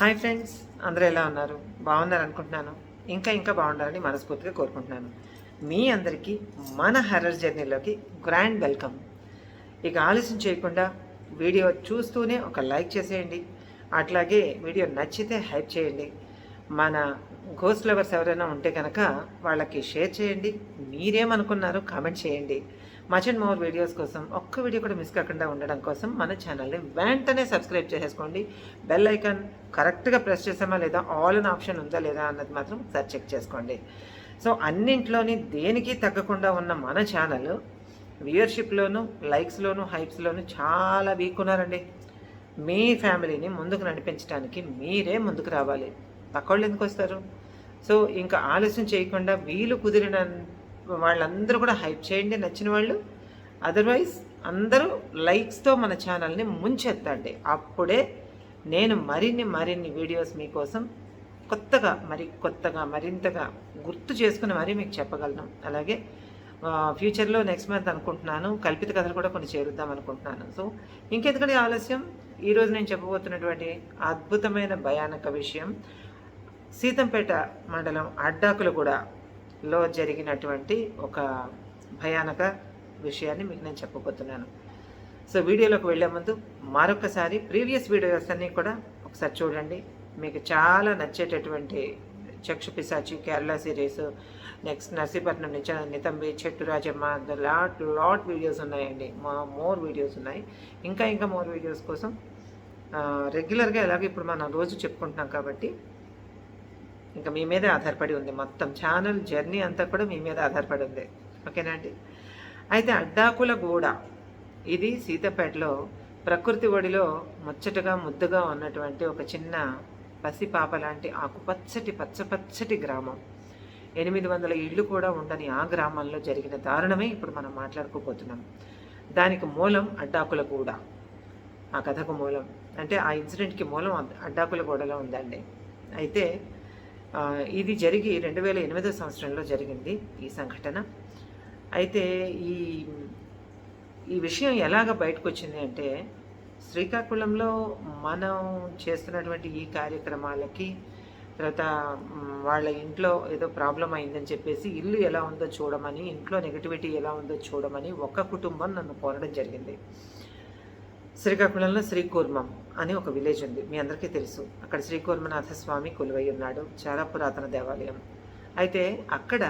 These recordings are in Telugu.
హాయ్ ఫ్రెండ్స్, అందరూ ఎలా ఉన్నారు? బాగున్నారు అనుకుంటున్నాను. ఇంకా బాగుండాలని మనస్ఫూర్తిగా కోరుకుంటున్నాను. మీ అందరికీ మన హర్రర్ జర్నీలోకి గ్రాండ్ వెల్కమ్. ఇక ఆలస్యం చేయకుండా వీడియో చూస్తూనే ఒక లైక్ చేసేయండి. అట్లాగే వీడియో నచ్చితే హైప్ చేయండి. మన గోస్ట్ లవర్స్ ఎవరైనా ఉంటే కనుక వాళ్ళకి షేర్ చేయండి. మీరేమనుకున్నారో కామెంట్ చేయండి. మచ్ అండ్ మోర్ వీడియోస్ కోసం ఒక్క వీడియో కూడా మిస్ కాకుండా ఉండడం కోసం మన ఛానల్ని వెంటనే సబ్స్క్రైబ్ చేసేసుకోండి. బెల్ ఐకాన్ కరెక్ట్గా ప్రెస్ చేసామా లేదా, ఆల్ అన్ ఆప్షన్ ఉందా లేదా అన్నది మాత్రం ఒకసారి చెక్ చేసుకోండి. సో అన్నింట్లోని దేనికి తగ్గకుండా ఉన్న మన ఛానల్ వ్యూయర్షిప్లోను, లైక్స్లోను, హైప్స్లోను చాలా వీక్ ఉన్నారండి. మీ ఫ్యామిలీని ముందుకు నడిపించడానికి మీరే ముందుకు రావాలి. పక్కోళ్ళు ఎందుకు వస్తారు? సో ఇంకా ఆలస్యం చేయకుండా వీలు కుదిరిన వాళ్ళందరూ కూడా హైప్ చేయండి, నచ్చిన వాళ్ళు. అదర్వైజ్ అందరూ లైక్స్తో మన ఛానల్ని ముంచెత్తండి. అప్పుడే నేను మరిన్ని వీడియోస్ మీకోసం కొత్తగా మరింతగా గుర్తు చేసుకుని మరీ మీకు చెప్పగలను. అలాగే ఫ్యూచర్లో నెక్స్ట్ మంత్ అనుకుంటున్నాను కల్పిత కథలు కూడా కొన్ని చేరుద్దాం అనుకుంటున్నాను. సో ఇంకెందుకంటే ఆలస్యం, ఈరోజు నేను చెప్పబోతున్నటువంటి అద్భుతమైన భయానక విషయం సీతంపేట మండలం అడ్డాకులగూడలో జరిగినటువంటి ఒక భయానక విషయాన్ని మీకు నేను చెప్పబోతున్నాను. సో వీడియోలోకి వెళ్ళే ముందు మరొకసారి ప్రీవియస్ వీడియోస్ అన్నీ కూడా ఒకసారి చూడండి. మీకు చాలా నచ్చేటటువంటి చక్షు పిశాచి, కేరళ సిరీస్, నెక్స్ట్ నర్సీపట్నం నితంబి, చెట్టు రాజమ్మ, లాట్ వీడియోస్ ఉన్నాయండి. మోర్ వీడియోస్ ఉన్నాయి. ఇంకా మోర్ వీడియోస్ కోసం రెగ్యులర్గా ఎలాగో ఇప్పుడు మనం రోజు చెప్పుకుంటున్నాం కాబట్టి ఇంకా మీ మీదే ఆధారపడి ఉంది. మొత్తం ఛానల్ జర్నీ అంతా కూడా మీ మీద ఆధారపడి ఉంది. ఓకేనా అండి? అయితే అడ్డాకులగూడ ఇది సీతపేటలో ప్రకృతి ఒడిలో ముద్దగా ఉన్నటువంటి ఒక చిన్న పసిపాప లాంటి పచ్చటి గ్రామం. 800 ఇళ్ళు కూడా ఉండని ఆ గ్రామంలో జరిగిన దారుణమే ఇప్పుడు మనం మాట్లాడుకోబోతున్నాం. దానికి మూలం అడ్డాకులగూడ. ఆ కథకు మూలం అంటే ఆ ఇన్సిడెంట్కి మూలం అడ్డాకులగూడలో ఉందండి. అయితే ఇది జరిగి 2008 సంవత్సరంలో జరిగింది ఈ సంఘటన. అయితే ఈ విషయం ఎలాగ బయటకు వచ్చింది అంటే, శ్రీకాకుళంలో మనం చేస్తున్నటువంటి ఈ కార్యక్రమాలకి తర్వాత వాళ్ళ ఇంట్లో ఏదో ప్రాబ్లం అయిందని చెప్పేసి ఇల్లు ఎలా ఉందో చూడమని, ఇంట్లో నెగటివిటీ ఎలా ఉందో చూడమని ఒక కుటుంబం నన్ను కోరడం జరిగింది. శ్రీకాకుళంలో శ్రీకూర్మం అని ఒక విలేజ్ ఉంది, మీ అందరికీ తెలుసు. అక్కడ శ్రీకూర్మనాథ స్వామి కొలువై ఉన్నాడు, చాలా పురాతన దేవాలయం. అయితే అక్కడ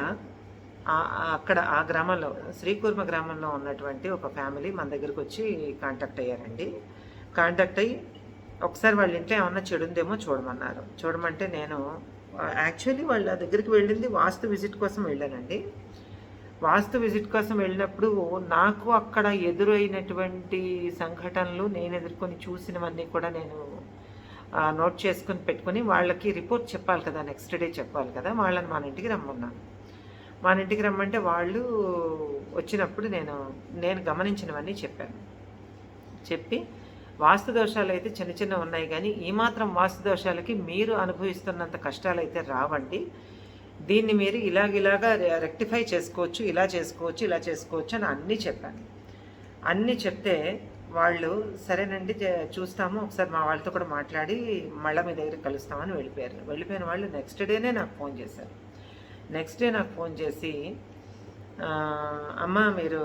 ఆ గ్రామంలో, శ్రీకూర్మ గ్రామంలో ఉన్నటువంటి ఒక ఫ్యామిలీ మన దగ్గరికి వచ్చి కాంటాక్ట్ అయ్యారండి. కాంటాక్ట్ అయ్యి ఒకసారి వాళ్ళ ఇంట్లో ఏమన్నా చెడుందేమో చూడమన్నారు. చూడమంటే నేను యాక్చువల్లీ వాళ్ళ దగ్గరికి వెళ్ళింది వాస్తు విజిట్ కోసం వెళ్ళానండి. వాస్తు విజిట్ కోసం వెళ్ళినప్పుడు నాకు అక్కడ ఎదురైనటువంటి సంఘటనలు, నేను ఎదుర్కొని చూసినవన్నీ కూడా నేను నోట్ చేసుకుని పెట్టుకొని వాళ్ళకి రిపోర్ట్ చెప్పాలి కదా, నెక్స్ట్ డే చెప్పాలి కదా. వాళ్ళని మన ఇంటికి రమ్మన్నాను. మన ఇంటికి రమ్మంటే వాళ్ళు వచ్చినప్పుడు నేను గమనించినవన్నీ చెప్పాను. చెప్పి వాస్తు దోషాలు అయితే చిన్న ఉన్నాయి, కానీ ఈ మాత్రం వాస్తు దోషాలకి మీరు అనుభవిస్తున్నంత కష్టాలు అయితే రావండి. దీన్ని మీరు ఇలాగా రెక్టిఫై చేసుకోవచ్చు, ఇలా చేసుకోవచ్చు అని అన్నీ చెప్పాను. అన్నీ చెప్తే వాళ్ళు సరేనండి చూస్తాము, ఒకసారి మా వాళ్ళతో కూడా మాట్లాడి మళ్ళీ మీ దగ్గర కలుస్తామని వెళ్ళిపోయిన వాళ్ళు నెక్స్ట్ డేనే నాకు ఫోన్ చేశారు. నెక్స్ట్ డే నాకు ఫోన్ చేసి, అమ్మ మీరు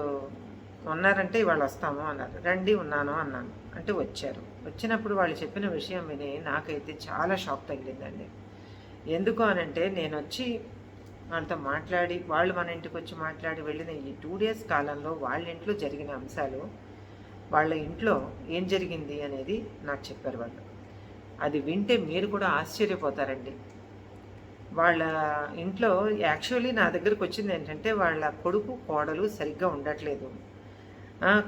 ఉన్నారంటే ఇవాళ వస్తాము అన్నారు. రండి, ఉన్నాను అన్నాను. అంటే వచ్చారు. వచ్చినప్పుడు వాళ్ళు చెప్పిన విషయం విని నాకైతే చాలా షాక్ తగిలిందండి. ఎందుకు అనంటే, నేను వచ్చి వాళ్ళతో మాట్లాడి, వాళ్ళు మన ఇంటికి వచ్చి మాట్లాడి వెళ్ళిన ఈ 2 days కాలంలో వాళ్ళ ఇంట్లో జరిగిన అంశాలు, వాళ్ళ ఇంట్లో ఏం జరిగింది అనేది నాకు చెప్పారు వాళ్ళు. అది వింటే మీరు కూడా ఆశ్చర్యపోతారండి. వాళ్ళ ఇంట్లో యాక్చువల్లీ నా దగ్గరకు వచ్చింది ఏంటంటే, వాళ్ళ కొడుకు కోడలు సరిగ్గా ఉండట్లేదు.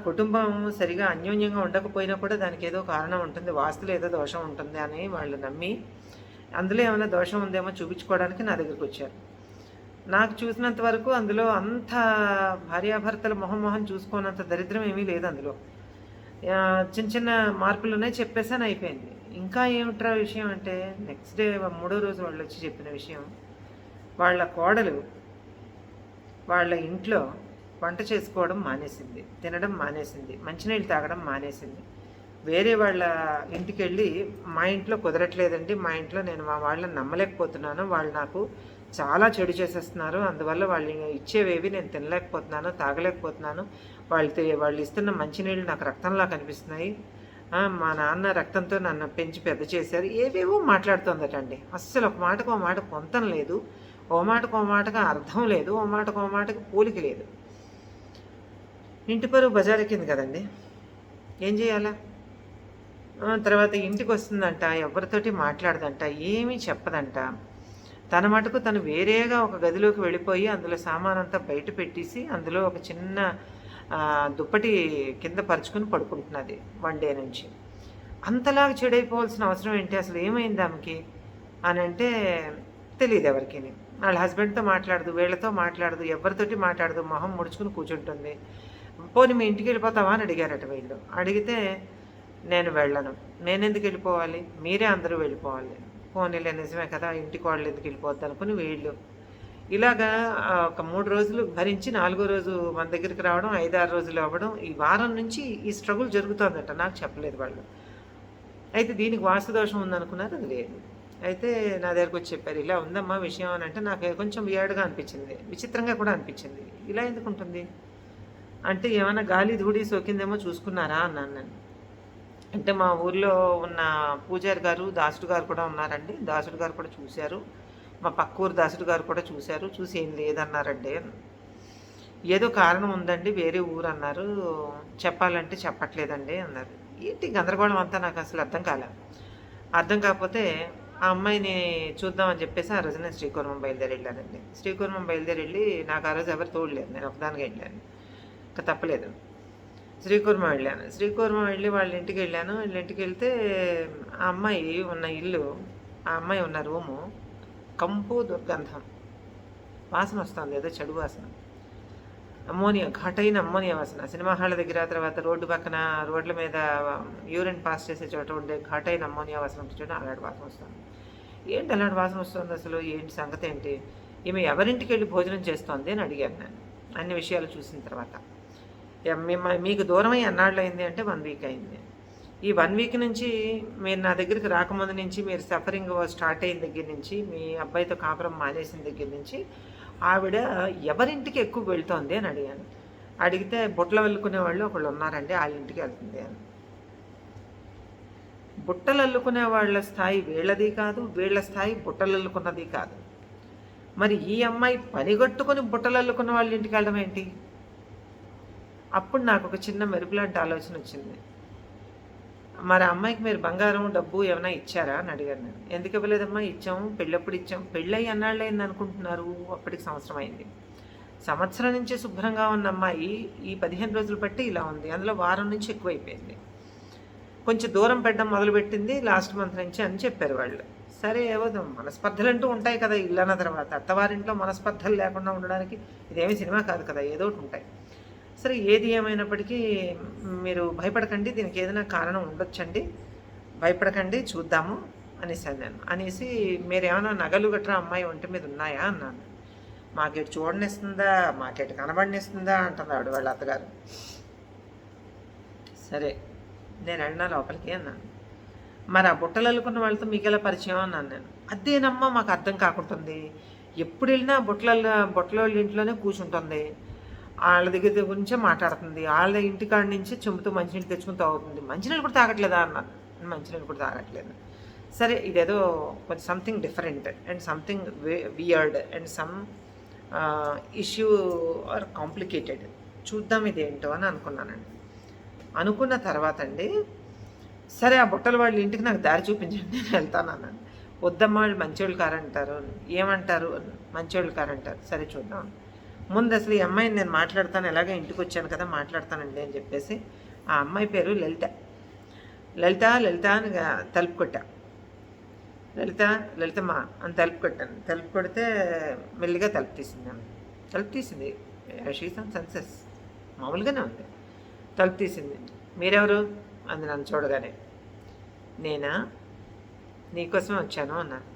కుటుంబం సరిగా అన్యోన్యంగా ఉండకపోయినా కూడా దానికి ఏదో కారణం ఉంటుంది, వాస్తులో ఏదో దోషం ఉంటుంది అని వాళ్ళు నమ్మి, అందులో ఏమైనా దోషం ఉందేమో చూపించుకోవడానికి నా దగ్గరికి వచ్చారు. నాకు చూసినంత వరకు అందులో అంత భార్యాభర్తల మొహం చూసుకోనంత దరిద్రం ఏమీ లేదు. అందులో చిన్న మార్పులు ఉన్నాయి, చెప్పేసాను, అయిపోయింది. ఇంకా ఏమిట్రా విషయం అంటే, నెక్స్ట్ డే 3వ రోజు వాళ్ళు వచ్చి చెప్పిన విషయం, వాళ్ళ కోడలు వాళ్ళ ఇంట్లో వంట చేసుకోవడం మానేసింది, తినడం మానేసింది, మంచినీళ్ళు తాగడం మానేసింది. వేరే వాళ్ళ ఇంటికెళ్ళి మా ఇంట్లో కుదరట్లేదండి. మా ఇంట్లో నేను మా వాళ్ళని నమ్మలేకపోతున్నాను. వాళ్ళు నాకు చాలా చెడు చేసేస్తున్నారు. అందువల్ల వాళ్ళు ఇచ్చేవేవి నేను తినలేకపోతున్నాను, తాగలేకపోతున్నాను. వాళ్ళు ఇస్తున్న మంచినీళ్ళు నాకు రక్తంలా కనిపిస్తున్నాయి. మా నాన్న రక్తంతో నన్ను పెంచి పెద్ద చేశారు. ఏవేవో మాట్లాడుతోందటండి. అస్సలు ఒక మాటకు ఓ మాట పొంతన లేదు. ఓ మాటకు ఓ మాటగా అర్థం లేదు. ఓ మాటకు ఓ మాటకి పోలిక లేదు. ఇంటి పరువు బజారెక్కింది కదండీ! ఏం చేయాలా? తర్వాత ఇంటికొస్తుందంట. ఎవరితోటి మాట్లాడదంట. ఏమీ చెప్పదంట. తన మటుకు తను వేరేగా ఒక గదిలోకి వెళ్ళిపోయి అందులో సామానంతా బయట పెట్టేసి అందులో ఒక చిన్న దుప్పటి కింద పరుచుకొని పడుకుంటున్నది 1 డే నుంచి. అంతలాగా చెడైపోవాల్సిన అవసరం ఏంటి? అసలు ఏమైంది ఆమెకి? అనంటే తెలీదు ఎవరికిని. వాళ్ళ హస్బెండ్‌తో మాట్లాడదు, వీళ్ళతో మాట్లాడదు, ఎవరితోటి మాట్లాడదు. మొహం ముడుచుకొని కూర్చుంటుంది. పోనీ మీ ఇంటికెళ్ళిపోతావా అని అడిగారట వీళ్ళు. అడిగితే నేను వెళ్ళను. నేనెందుకు వెళ్ళిపోవాలి? మీరే అందరూ వెళ్ళిపోవాలి. పోనీలే నిజమే కదా! ఇంటి కోడలు ఎందుకు వెళ్ళిపోద్ది అనుకుని వీళ్ళు. ఇలాగా ఒక 3 రోజులు భరించి 4గో రోజు మన దగ్గరికి రావడం, 5, 6 రోజులు అవ్వడం. ఈ వారం నుంచి ఈ స్ట్రగుల్ జరుగుతోందట. నాకు చెప్పలేదు వాళ్ళు. అయితే దీనికి వాస్తు దోషం ఉందనుకున్నారు. అది లేదు. అయితే నా దగ్గరకొచ్చి చెప్పారు. ఇలా ఉందమ్మా విషయం అనంటే నాకు కొంచెం వియర్డ్‌గా అనిపించింది. విచిత్రంగా కూడా అనిపించింది. ఇలా ఎందుకుంటుంది? అంటే ఏమన్నా గాలి, ధూళి సోకిందేమో చూసుకున్నారా అన్నాను నేను. అంటే మా ఊర్లో ఉన్న పూజారి గారు, దాసుడు గారు కూడా ఉన్నారండి. దాసుడు గారు కూడా చూశారు. మా పక్క ఊరు దాసుడు గారు కూడా చూశారు. చూసి ఏం లేదన్నారండి. ఏదో కారణం ఉందండి, వేరే ఊరు అన్నారు. చెప్పాలంటే చెప్పట్లేదండి అన్నారు. ఏంటి గందరగోళం అంతా నాకు అసలు అర్థం కాలే. అర్థం కాకపోతే ఆ అమ్మాయిని చూద్దామని చెప్పేసి ఆ రోజు నేను శ్రీకూర్మం బయలుదేరి వెళ్ళానండి. శ్రీకూర్మం బయలుదేరి వెళ్ళి నాకు ఆ రోజు ఎవరు తోడలేరు. నేను ఒకదానిగా వెళ్ళాను. ఇంకా తప్పలేదు. శ్రీకూర్మం వెళ్ళాను. శ్రీకూర్మం వెళ్ళి వాళ్ళ ఇంటికి వెళ్ళాను. వాళ్ళ ఇంటికి వెళ్తే ఆ అమ్మాయి ఉన్న ఇల్లు, ఆ అమ్మాయి ఉన్న రూము కంపు దుర్గంధం వాసన వస్తుంది. ఏదో చెడు వాసన, అమ్మోనియా, ఘాటైన అమ్మోనియా వాసన. సినిమా హాళ్ళ దగ్గర, తర్వాత రోడ్డు పక్కన రోడ్ల మీద యూరిన్ పాస్ చేసే చోట ఉండే ఘాటైన అమ్మోనియా వాసన ఉంటుంది చూడండి, అలాంటి వాసన వస్తుంది. ఏంటి అలాంటి వాసన వస్తుంది అసలు? ఏంటి సంగతి ఏంటి? ఈమె ఎవరింటికి వెళ్ళి భోజనం చేస్తోంది అని అడిగాను నేను అన్ని విషయాలు చూసిన తర్వాత. మీకు దూరమై ఎన్నాళ్ళు అయింది అంటే 1 వీక్ అయింది. ఈ 1 వీక్ నుంచి మీరు నా దగ్గరికి రాకముందు నుంచి, మీరు సఫరింగ్ స్టార్ట్ అయిన దగ్గర నుంచి, మీ అబ్బాయితో కాపురం మానేసిన దగ్గర నుంచి ఆవిడ ఎవరింటికి ఎక్కువ వెళ్తోంది అని అడిగాను. అడిగితే బుట్టలు అల్లుకునే వాళ్ళు ఒకళ్ళు ఉన్నారండి, వాళ్ళ ఇంటికి వెళ్తుంది అని. బుట్టలు అల్లుకునే వాళ్ళ స్థాయి వీళ్ళది కాదు, వీళ్ళ స్థాయి బుట్టలు అల్లుకున్నది కాదు. మరి ఈ అమ్మాయి పనిగట్టుకుని బుట్టలు అల్లుకున్న వాళ్ళ ఇంటికి వెళ్ళడం ఏంటి? అప్పుడు నాకు ఒక చిన్న మెరుపులాంటి ఆలోచన వచ్చింది. మరి అమ్మాయికి మీరు బంగారం, డబ్బు ఏమైనా ఇచ్చారా అని అడిగాను నేను. ఎందుకు ఇవ్వలేదమ్మా? ఇచ్చాము. పెళ్ళప్పుడు ఇచ్చాం. పెళ్ళయి అన్నాళ్ళు అయింది అనుకుంటున్నారు? అప్పటికి సంవత్సరం అయింది. సంవత్సరం నుంచి శుభ్రంగా ఉన్న అమ్మాయి ఈ 15 రోజులు బట్టి ఇలా ఉంది. అందులో వారం నుంచి ఎక్కువైపోయింది. కొంచెం దూరం పెట్టడం మొదలుపెట్టింది లాస్ట్ మంత్ నుంచి అని చెప్పారు వాళ్ళు. సరే, ఏవో మనస్పర్ధలు అంటూ ఉంటాయి కదా ఇల్లు అన్న తర్వాత. అత్తవారింట్లో మనస్పర్ధలు లేకుండా ఉండడానికి ఇదేమీ సినిమా కాదు కదా, ఏదో ఒకటి ఉంటాయి. సరే, ఏది ఏమైనప్పటికీ మీరు భయపడకండి, దీనికి ఏదైనా కారణం ఉండొచ్చండి, భయపడకండి, చూద్దాము అనేసాను నేను. అనేసి మీరేమైనా నగలు గట్రా అమ్మాయి ఒంటి మీద ఉన్నాయా అన్నాను. మాకెటు చూడనిస్తుందా, మాకెటు కనబడినిస్తుందా అంటున్నాడు వాళ్ళ అత్తగారు. సరే, నేను వెళ్ళినా లోపలికి అన్నాను. మరి ఆ బుట్టలు అల్లుకున్న వాళ్ళతో మీకు ఎలా పరిచయం అన్నాను నేను. అదేనమ్మా మాకు అర్థం కాకుంటుంది. ఎప్పుడు వెళ్ళినా బుట్టల వాళ్ళ ఇంట్లోనే కూర్చుంటుంది, వాళ్ళ దగ్గర గురించే మాట్లాడుతుంది, వాళ్ళ ఇంటికాడ నుంచి చెంబుతో మంచినీళ్ళు తెచ్చుకుని తాగుతుంది. మంచినీళ్ళు కూడా తాగట్లేదా అన్నాను. మంచినీళ్ళు కూడా తాగట్లేదు. సరే, ఇదేదో కొంచెం something different and something weird and some issue or complicated, చూద్దాం ఇదేంటో అని అనుకున్నానండి. అనుకున్న తర్వాత అండి, సరే ఆ బుట్టల వాళ్ళ ఇంటికి నాకు దారి చూపించండి, నేను వెళ్తాను అన్నాను. వద్దమ్మా వాళ్ళు మంచోళ్ళు కారంటారు. ఏమంటారు? మంచోళ్ళు కారంటారు. సరే చూద్దాం. ముందు అసలు ఈ అమ్మాయిని నేను మాట్లాడతాను, ఎలాగో ఇంటికి వచ్చాను కదా మాట్లాడతానండి అని చెప్పేసి ఆ అమ్మాయి పేరు లలిత. లలిత అని తలుపు కొట్టా. లలితమ్మ అని తలుపు కొట్టాను. తలుపు కొడితే మెల్లిగా తలుపు తీసింది. తలుపు తీసింది. షీస్ ఆన్ సెన్సెస్, మామూలుగానే ఉంది. తలుపు తీసింది. మీరెవరు అంది నన్ను చూడగానే. నేనా, నీకోసమే వచ్చాను అన్నాను.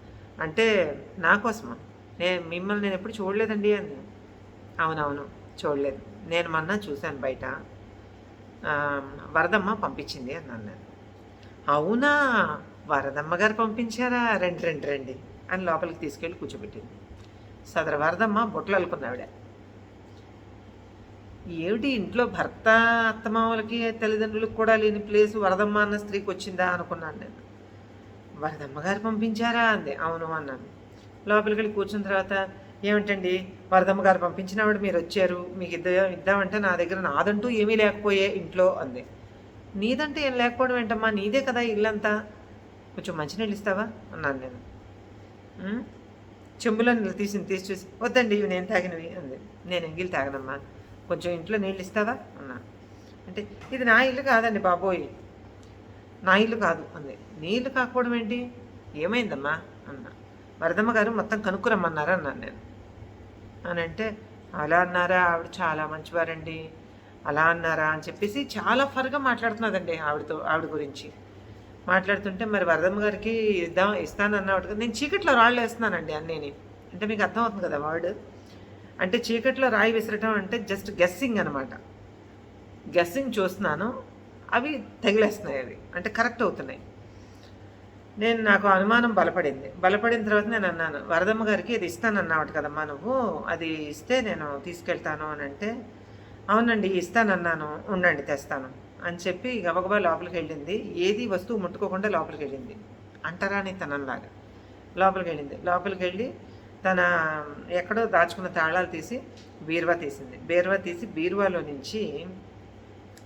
అంటే నా కోసమా? మిమ్మల్ని నేను ఎప్పుడు చూడలేదండి అని. అవునవును, చూడలేదు. నేను మొన్న చూశాను బయట, వరదమ్మ పంపించింది అన్నాను నేను. అవునా, వరదమ్మ గారు పంపించారా, రండి రండి రండి అని లోపలికి తీసుకెళ్ళి కూర్చోబెట్టింది. సదరు వరదమ్మ బొట్లు అల్లుకున్నావిడ. ఏమిటి ఇంట్లో భర్త అత్తమామలకి తల్లిదండ్రులకు కూడా లేని ప్లేసు వరదమ్మ అన్న స్త్రీకి వచ్చిందా అనుకున్నాను నేను. వరదమ్మ గారు పంపించారా అంది. అవును అన్నాను. లోపలికి వెళ్ళి కూర్చున్న తర్వాత, ఏమిటండి వరదమ్మ గారు పంపించినవాడు మీరు వచ్చారు, మీకు ఇద్దామంటే నా దగ్గర నాదంటూ ఏమీ లేకపోయే ఇంట్లో అంది. నీదంటే ఏం లేకపోవడం ఏంటమ్మా, నీదే కదా ఇల్లంతా, కొంచెం మంచినీళ్ళు ఇస్తావా అన్నాను నేను. చెంబులో నీళ్ళు తీసి చూసి, వద్దండి ఇవి నేను తాగినవి అంది. నేను ఎంగిలి తాగనమ్మా, కొంచెం ఇంట్లో నీళ్ళు ఇస్తావా అన్నా. అంటే ఇది నా ఇల్లు కాదండి బాబోయ్, నా ఇల్లు కాదు అంది. నీళ్ళు కాకపోవడం ఏంటి, ఏమైందమ్మా అన్నా. వరదమ్మ గారు మొత్తం కనుక్కురమ్మన్నారా అన్నాను నేను. అని అంటే, అలా అన్నారా, ఆవిడ చాలా మంచివారండి, అలా అన్నారా అని చెప్పేసి చాలా ఫర్గా మాట్లాడుతున్నదండి ఆవిడ గురించి మాట్లాడుతుంటే, మరి వరదమ్మ గారికి ఇస్తానన్నవాడు. నేను చీకట్లో రాళ్ళు వేస్తున్నానండి అన్నీని. అంటే మీకు అర్థమవుతుంది కదా వర్డ్. అంటే చీకట్లో రాయి విసరటం అంటే జస్ట్ గెస్సింగ్ అనమాట. గెస్సింగ్ చూస్తున్నాను, అవి తగిలేస్తున్నాయి, అవి అంటే కరెక్ట్ అవుతున్నాయి. నాకు అనుమానం బలపడిన తర్వాత నేను అన్నాను, వరదమ్మ గారికి ఇది ఇస్తానన్నావు కదమ్మా నువ్వు, అది ఇస్తే నేను తీసుకెళ్తాను అని అంటే, అవునండి ఇస్తానన్నాను, ఉండండి తెస్తాను అని చెప్పి గబగబా లోపలికి వెళ్ళింది. ఏది వస్తువు ముట్టుకోకుండా లోపలికి వెళ్ళింది, అంటరాని తనంలాగా లోపలికి వెళ్ళి తన ఎక్కడో దాచుకున్న తాళాలు తీసి బీరువా తీసి బీరువాలో నుంచి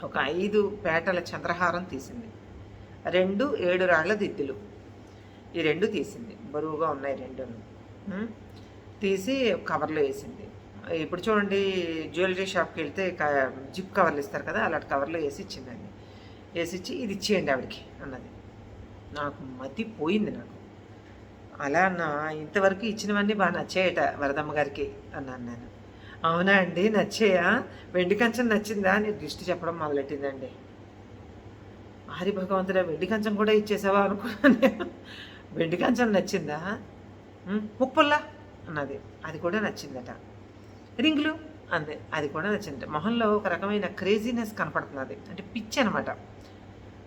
ఒక 5 పేటల చంద్రహారం తీసింది, 2 7 రాళ్ల దిద్దులు, ఈ 2 తీసింది, బరువుగా ఉన్నాయి 2 తీసి కవర్లో వేసింది. ఇప్పుడు చూడండి జ్యువెలరీ షాప్కి వెళ్తే జిప్ కవర్లు ఇస్తారు కదా, అలాంటి కవర్లో వేసి ఇచ్చిందండి. వేసిచ్చి ఇది ఇచ్చేయండి ఆవిడకి అన్నది. నాకు మతి పోయింది. నాకు అలా అన్నా, ఇంతవరకు ఇచ్చినవన్నీ బాగా నచ్చాయట వరదమ్మ గారికి అన్నాను నేను. అవునా అండి, నచ్చాయా, వెండి కంచం నచ్చిందా అని దృష్టి చెప్పడం మొదలెట్టిందండి. హరి భగవంతుడా, వెండి కంచం కూడా ఇచ్చేసావా అనుకున్నాను నేను. వెండి కంచం నచ్చిందా, ముప్పల్లా అన్నది, అది కూడా నచ్చిందట. రింగులు అంది, అది కూడా నచ్చింది. మొహంలో ఒక రకమైన క్రేజీనెస్ కనపడుతున్నది, అంటే పిచ్చి అనమాట.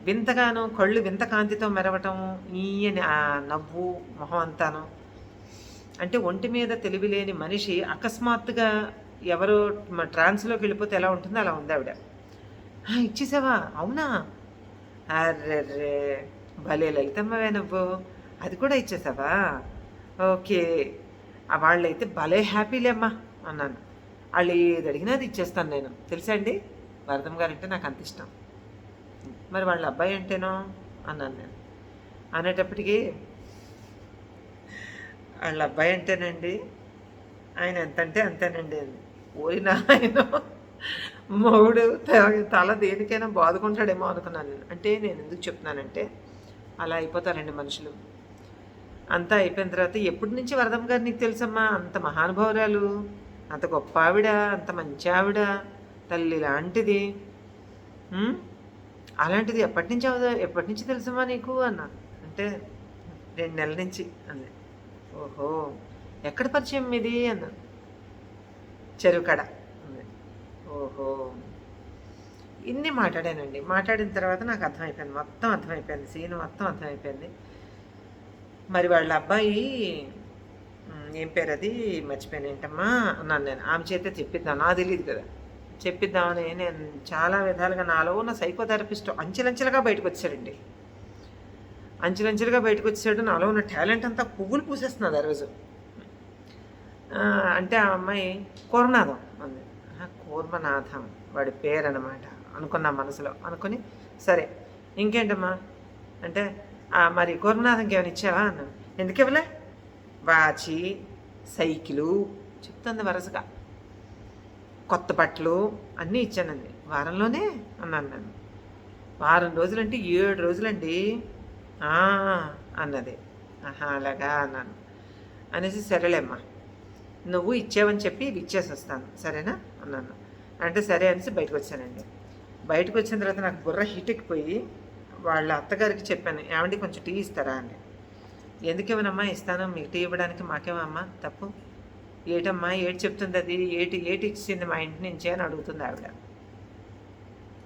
వింతగాను కళ్ళు వింత కాంతితో మెరవటం, ఈయని ఆ నవ్వు మొహం అంతాను. అంటే ఒంటి మీద తెలివిలేని మనిషి అకస్మాత్తుగా ఎవరో ట్రాన్స్లోకి వెళ్ళిపోతే ఎలా ఉంటుందో అలా ఉంది ఆవిడ. ఇచ్చేసావా, అవునా, అర్రెర్రే భలే లలితమ్మవే నువ్వు, అది కూడా ఇచ్చేసావా, ఓకే, వాళ్ళైతే భలే హ్యాపీలే అమ్మా అన్నాను. వాళ్ళు ఏది అడిగినా అది ఇచ్చేస్తాను నేను, తెలుసా అండి, వరదమ్మ గారు అంటే నాకు అంత ఇష్టం. మరి వాళ్ళ అబ్బాయి అంటేనో అన్నాను నేను. అనేటప్పటికీ వాళ్ళ అబ్బాయి అంటేనండి, ఆయన ఎంతంటే అంతేనండి అంది. పోయినా ఆయన మొగుడు తల దేనికైనా బాదుకుంటాడేమో అనుకున్నాను నేను. అంటే నేను ఎందుకు చెప్తున్నానంటే, అలా అయిపోతారండి మనుషులు. అంతా అయిపోయిన తర్వాత, ఎప్పటి నుంచి వరదమ్మ గారు నీకు తెలుసమ్మా, అంత మహానుభావురాలు, అంత గొప్ప ఆవిడ, అంత మంచి ఆవిడ, తల్లి లాంటిది, అలాంటిది ఎప్పటి నుంచి తెలుసమ్మా నీకు అన్నా. అంటే 2 నెలల నుంచి అంది. ఓహో, ఎక్కడ పరిచయం మీది అన్నా. చెరువు కడ అంది. ఓహో, ఇన్ని మాట్లాడానండి. మాట్లాడిన తర్వాత నాకు అర్థమైపోయింది, మొత్తం అర్థమైపోయింది, సీన్ మొత్తం అర్థమైపోయింది. మరి వాళ్ళ అబ్బాయి ఏం పేరు అది మర్చిపోయాను ఏంటమ్మా అన్నాను నేను. ఆమె చేతే చెప్పిద్దాం, నాకు తెలియదు కదా, చెప్పిద్దామని నేను చాలా విధాలుగా నాలో ఉన్న సైకోథెరపిస్ట్ అంచెలంచెలుగా బయటకు వచ్చాడండి. అంచెలంచెలుగా బయటకు వచ్చాడు. నాలో ఉన్న టాలెంట్ అంతా పువ్వులు పూసేస్తున్నది ఆ రోజు. అంటే ఆ అమ్మాయి కూర్మనాథం అంది. కూర్మనాథం వాడి పేరు అనమాట అనుకున్నా మనసులో. అనుకుని సరే ఇంకేంటమ్మా అంటే, మరి కూర్మనాథంకి ఏమైనా ఇచ్చావా అన్నాను. ఎందుకు ఇవ్వలే, వాచి, సైకిలు చెప్తుంది వరుసగా, కొత్త బట్టలు అన్నీ ఇచ్చానండి వారంలోనే అన్నాను నేను. వారం రోజులంటే 7 రోజులండి అన్నది. అలాగా అన్నాను. అనేసి సరేలేమ్మా, నువ్వు ఇచ్చావని చెప్పి ఇవి ఇచ్చేసి వస్తాను సరేనా అన్నాను. అంటే సరే అనేసి బయటకు వచ్చానండి. బయటకు వచ్చిన తర్వాత నాకు బుర్ర హీట్ ఎక్కిపోయి వాళ్ళ అత్తగారికి చెప్పాను, ఏమండి కొంచెం టీ ఇస్తారా అని. ఎందుకేమనమ్మా, ఇస్తాను, మీకు టీ ఇవ్వడానికి మాకేమమ్మా తప్పు, ఏటమ్మా ఏటి చెప్తుంది అది, ఏటి ఇచ్చింది మా ఇంటి నుంచే అని అడుగుతుంది ఆవిడ.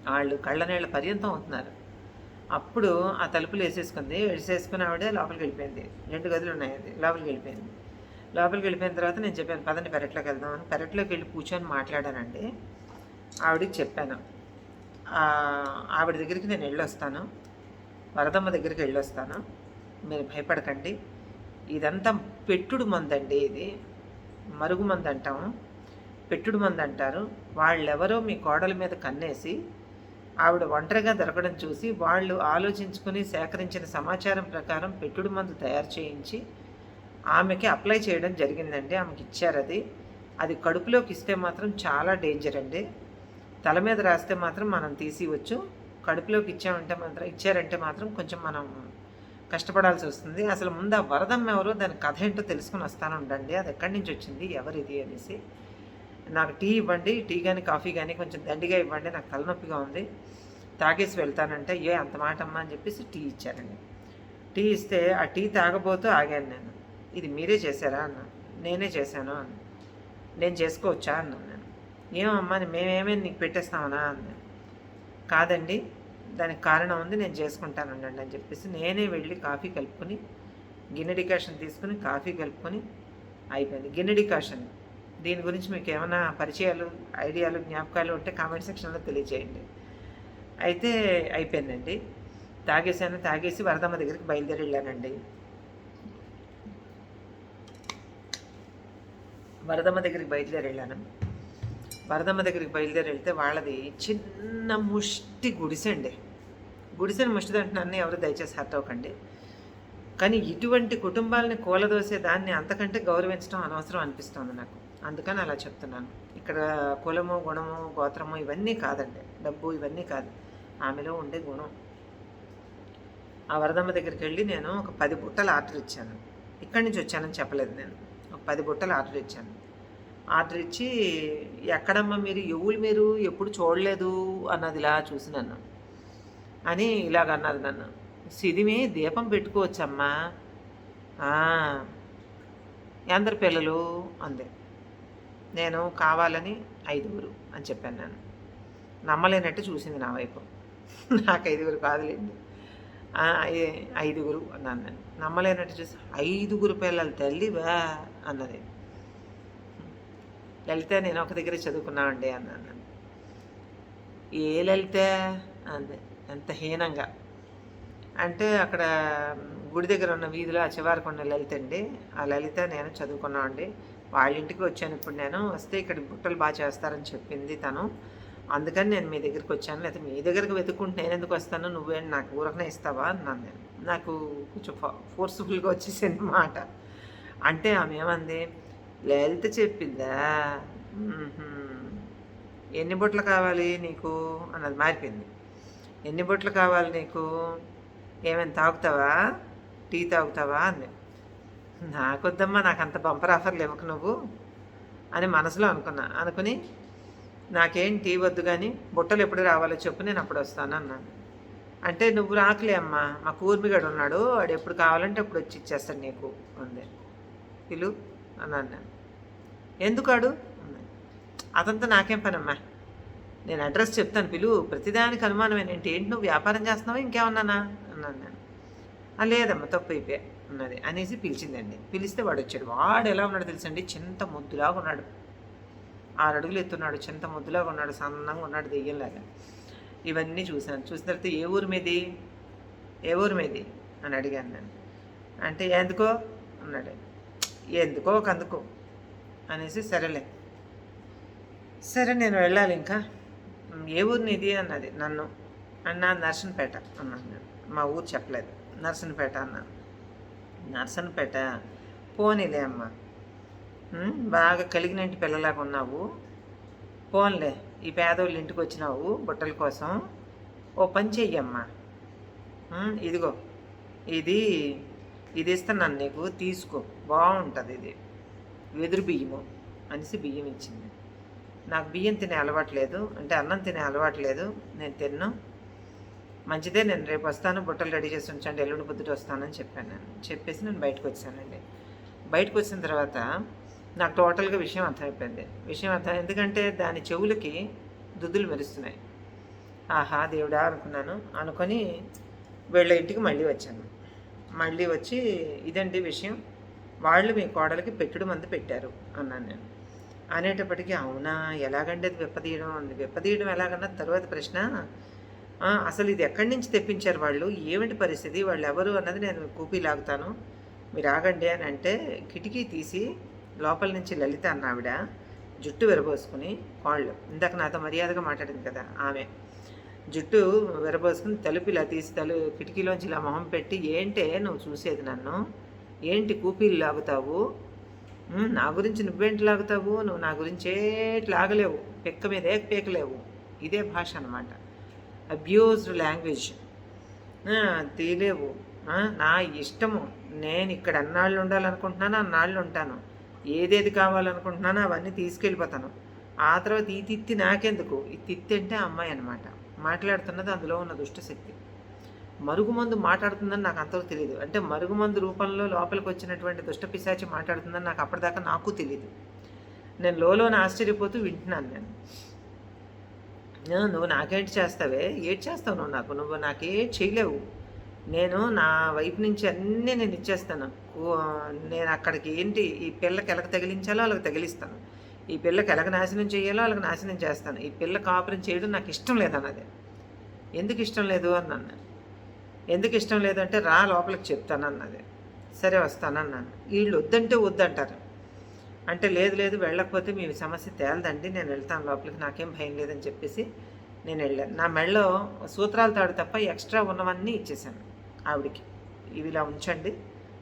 వాళ్ళు కళ్ళ నీళ్ళ పర్యంతం అవుతున్నారు. అప్పుడు ఆ తలుపులు వేసేసుకుంది. వేసేసుకుని ఆవిడ లోపలికి వెళ్ళిపోయింది. 2 గదులు ఉన్నాయి, అది లోపలికి వెళ్ళిపోయింది. లోపలికి వెళ్ళిపోయిన తర్వాత నేను చెప్పాను, పదండి పెరట్లోకి వెళ్దాం అని. పెరట్లోకి వెళ్ళి కూర్చొని మాట్లాడానండి. ఆవిడకి చెప్పాను, ఆవిడ దగ్గరికి నేను వెళ్ళొస్తాను, వరదమ్మ దగ్గరికి వెళ్ళొస్తాను, మీరు భయపడకండి, ఇదంతా పెట్టుడు మందండి, ఇది మరుగు మందు అంటాము, పెట్టుడు మందు అంటారు. వాళ్ళెవరో మీ కోడల మీద కన్నేసి ఆవిడ ఒంటరిగా దొరకడం చూసి వాళ్ళు ఆలోచించుకుని సేకరించిన సమాచారం ప్రకారం పెట్టుడు మందు తయారు చేయించి ఆమెకి అప్లై చేయడం జరిగిందండి. ఆమెకి ఇచ్చారు. అది కడుపులోకి ఇస్తే మాత్రం చాలా డేంజర్ అండి. తల మీద రాస్తే మాత్రం మనం తీసివచ్చు, కడుపులోకి ఇచ్చారంటే మాత్రం కొంచెం మనం కష్టపడాల్సి వస్తుంది. అసలు ముందు ఆ వరదమ్మ ఎవరో, దాని కథ ఏంటో తెలుసుకుని వస్తాను ఉండండి, అది ఎక్కడి నుంచి వచ్చింది, ఎవరిది అనేసి. నాకు టీ ఇవ్వండి, టీ కానీ కాఫీ కానీ కొంచెం దండిగా ఇవ్వండి, నాకు తలనొప్పిగా ఉంది, తాగేసి వెళ్తానంటే, అంత మాట అమ్మా అని చెప్పేసి టీ ఇచ్చారండి. టీ ఇస్తే ఆ టీ తాగబోతూ ఆగాను నేను. ఇది మీరే చేశారా అన్న. నేనే చేశాను అన్న. నేను చేసుకోవచ్చా అన్నాను నేను. ఏమమ్మా మేమేమేమి నీకు పెట్టేస్తామనా అన్నాను. కాదండి, దానికి కారణం ఉంది, నేను చేసుకుంటానండి అని చెప్పేసి నేనే వెళ్ళి కాఫీ కలుపుకొని, గిన్నె డికాషన్ తీసుకుని కాఫీ కలుపుకొని అయిపోయింది. గిన్నె డికాషన్ దీని గురించి మీకు ఏమైనా పరిచయాలు, ఐడియాలు, జ్ఞాపకాలు ఉంటే కామెంట్ సెక్షన్లో తెలియజేయండి. అయితే అయిపోయిందండి. తాగేసి వరదమ్మ దగ్గరికి బయలుదేరి వెళ్ళానండి. వరదమ్మ దగ్గరికి బయలుదేరి వెళ్తే వాళ్ళది చిన్న ముష్టి గుడిసెండి. గుడిసెని ముష్టిది అంటున్నాను, ఎవరు దయచేసి హర్ట్ అవ్వకండి. కానీ ఇటువంటి కుటుంబాలని కూలదోసే దాన్ని అంతకంటే గౌరవించడం అనవసరం అనిపిస్తుంది నాకు. అందుకని అలా చెప్తున్నాను. ఇక్కడ కులము, గుణము, గోత్రము ఇవన్నీ కాదండి, డబ్బు ఇవన్నీ కాదు, ఆమెలో ఉండే గుణం. ఆ వరదమ్మ దగ్గరికి వెళ్ళి నేను ఒక 10 బుట్టలు ఆర్డర్ ఇచ్చాను. ఇక్కడి నుంచి వచ్చానని చెప్పలేదు నేను. ఒక 10 బుట్టలు ఆర్డర్ ఇచ్చాను. ఆర్డర్ ఇచ్చి, ఎక్కడమ్మా మీరు ఎప్పుడు చూడలేదు అన్నది, ఇలా చూసి నన్ను అని ఇలాగన్నది నన్ను. సిదిమి దీపం పెట్టుకోవచ్చమ్మా, ఎందరు పిల్లలు అందే. నేను కావాలని 5 అని చెప్పాను. నేను నమ్మలేనట్టు చూసింది నా వైపు. నాకు 5 కాదులేండి, 5 అన్నాను నేను. నమ్మలేనట్టు చూసి 5 పిల్లలు తల్లివా అన్నది. లలిత నేను ఒక దగ్గర చదువుకున్నామండి అన్నాను నేను. ఏ లలిత అంది, ఎంత హీనంగా. అంటే అక్కడ గుడి దగ్గర ఉన్న వీధిలో ఆ చివరికి ఉన్న లలిత అండి. ఆ లలిత నేను చదువుకున్నామండి. వాళ్ళ ఇంటికి వచ్చాను ఇప్పుడు. నేను వస్తే ఇక్కడ బుట్టలు బాగా చేస్తారని చెప్పింది తను, అందుకని నేను మీ దగ్గరికి వచ్చాను. లేకపోతే మీ దగ్గరికి వెతుక్కుంటే నేను ఎందుకు వస్తాను, నువ్వేంటి నాకు ఊరకనే ఇస్తావా అన్నాను నేను. నాకు కొంచెం ఫోర్స్ఫుల్గా వచ్చేసింది మాట. అంటే ఆమె ఏమంది, లలిత చెప్పిందా, ఎన్ని బుట్టలు కావాలి నీకు అన్నది మారిపోయింది. ఎన్ని బుట్టలు కావాలి నీకు, ఏమైనా తాగుతావా, టీ తాగుతావా అంది. నాకొద్దమ్మా, నాకు అంత బంపర్ ఆఫర్లు ఇవ్వకు నువ్వు అని మనసులో అనుకుని నాకేం టీ వద్దు కానీ బుట్టలు ఎప్పుడు రావాలో చెప్పు, నేను అప్పుడు వస్తాను అన్నాను. అంటే నువ్వు రాకలే అమ్మా, మా కూర్మిగాడు ఉన్నాడు, వాడు ఎప్పుడు కావాలంటే అప్పుడు వచ్చి ఇచ్చేస్తాడు నీకు అంది. పిలు అన్నాను నేను. ఎందుకాడు అన్నాను. అదంతా నాకేం పనమ్మా, నేను అడ్రస్ చెప్తాను, పిలు, ప్రతిదానికి అనుమానమేంటి, ఏంటి నువ్వు వ్యాపారం చేస్తున్నావా ఇంకేమన్నానా అన్నాను నేను. లేదమ్మా తప్పు అయిపోయా అన్నది అనేసి పిలిచిందండి. పిలిస్తే వాడు వచ్చాడు. వాడు ఎలా ఉన్నాడు తెలుసండి, చింత ముద్దులాగా ఉన్నాడు, 6 అడుగులు ఎత్తున్నాడు, చింత ముద్దులాగా ఉన్నాడు, సన్నంగా ఉన్నాడు, దెయ్యంలాగా. ఇవన్నీ చూశాను. చూసిన తర్వాత ఏ ఊరు మీది అని అడిగాను నేను. అంటే ఎందుకో అన్నాడు. ఎందుకో కందుకో అనేసి సరే నేను వెళ్ళాలి ఇంకా. ఏ ఊరు నీది అన్నది నన్ను. అన్నా నర్సన్పేట అన్నాను నేను. మా ఊరు చెప్పలేదు, నర్సన్పేట అన్నాను. నర్సన్పేట, పోనీలే అమ్మ, బాగా కలిగినంటి పిల్లలాగా ఉన్నావు, పోన్లే ఈ పేదోళ్ళ ఇంటికి వచ్చినావు బుట్టల కోసం, ఓ పని చెయ్యమ్మా, ఇదిగో ఇది ఇస్తున్నాను నీకు, తీసుకో, బాగుంటుంది, ఇది వెదురు బియ్యము అనేసి బియ్యం ఇచ్చింది. నాకు బియ్యం తినే అలవాట్లేదు, అంటే అన్నం తినే అలవాట్లేదు, నేను తిన్ను, మంచిదే, నేను రేపు వస్తాను, బుట్టలు రెడీ చేసి ఉంచండి, ఎల్లుండి పొద్దుట వస్తానని చెప్పాను. నేను చెప్పేసి నేను బయటకు వచ్చానండి. బయటకు వచ్చిన తర్వాత నాకు టోటల్గా విషయం అర్థమైపోయింది. ఎందుకంటే దాని చెవులకి దుద్దులు మెరుస్తున్నాయి. ఆహా దేవుడా అనుకున్నాను. అనుకొని వీళ్ళ ఇంటికి మళ్ళీ వచ్చాను. మళ్ళీ వచ్చి ఇదండి విషయం, వాళ్ళు మీ కోడలికి పెట్టుడు మందు పెట్టారు అన్నాను నేను. అనేటప్పటికీ అవునా, ఎలాగండి అది విప్పదీయడం అంది. విప్పదీయడం ఎలాగన్నా తర్వాత ప్రశ్న, అసలు ఇది ఎక్కడి నుంచి తెప్పించారు వాళ్ళు, ఏమిటి పరిస్థితి, వాళ్ళు ఎవరు అన్నది నేను కూపీ లాగుతాను, మీరు ఆగండి అని అంటే కిటికీ తీసి లోపల నుంచి లలిత అన్న ఆవిడ జుట్టు విరబోసుకుని, కాళ్ళు ఇందాక నాతో మర్యాదగా మాట్లాడింది కదా ఆమె, జుట్టు విరబోసుకుని తలుపు ఇలా తీసి కిటికీలోంచి ఇలా మొహం పెట్టి, ఏంటే నువ్వు చూసేది నన్ను, ఏంటి కూపీలు లాగుతావు, నా గురించి నువ్వేంటి లాగుతావు, నువ్వు నా గురించి ఏటి లాగలేవు, పెక్క మీద పీకలేవు, ఇదే భాష అనమాట. Abused language. తీలేవు, నా ఇష్టము, నేను ఇక్కడ అన్నాళ్ళు ఉండాలనుకుంటున్నాను అన్నాళ్ళు ఉంటాను, ఏదేది కావాలనుకుంటున్నానో అవన్నీ తీసుకెళ్ళిపోతాను, ఆ తర్వాత ఈ తిత్తి నాకెందుకు, ఈ తిత్తి అంటే అమ్మాయి అనమాట మాట్లాడుతున్నది, అందులో ఉన్న దుష్టశక్తి. మరుగుమందు మాట్లాడుతుందని నాకు అంతవరకు తెలియదు. అంటే మరుగుమందు రూపంలో లోపలికి వచ్చినటువంటి దుష్ట పిశాచి మాట్లాడుతుందని నాకు అప్పటిదాకా నాకు తెలియదు. నేను లోలోని ఆశ్చర్యపోతూ వింటున్నాను. నువ్వు నాకేంటి చేస్తావే, ఏటి చేస్తావు నువ్వు నాకేం చేయలేవు, నేను నా వైపు నుంచి అన్నీ నేను ఇచ్చేస్తాను, నేను అక్కడికి ఏంటి ఈ పిల్లకి ఎలాగ తగిలించాలో అలాగ తగిలిస్తాను, ఈ పిల్లకి ఎలాగ నాశనం చేయాలో అలాగ నాశనం చేస్తాను, ఈ పిల్ల కాపురం చేయడం నాకు ఇష్టం లేదన్నది. ఎందుకు ఇష్టం లేదు అన్నాను. ఎందుకు ఇష్టం లేదంటే రా లోపలికి చెప్తానన్నది. సరే వస్తానన్నాను. వీళ్ళు వద్దంటే వద్దంటారు. అంటే లేదు లేదు వెళ్ళకపోతే మీ సమస్య తేలదండి, నేను వెళ్తాను లోపలికి, నాకేం భయం లేదని చెప్పేసి నేను వెళ్ళాను. నా మెడలో సూత్రాల తాడు తప్ప ఎక్స్ట్రా ఉన్నవన్నీ ఇచ్చేసాను ఆవిడికి. ఇవి ఇలా ఉంచండి,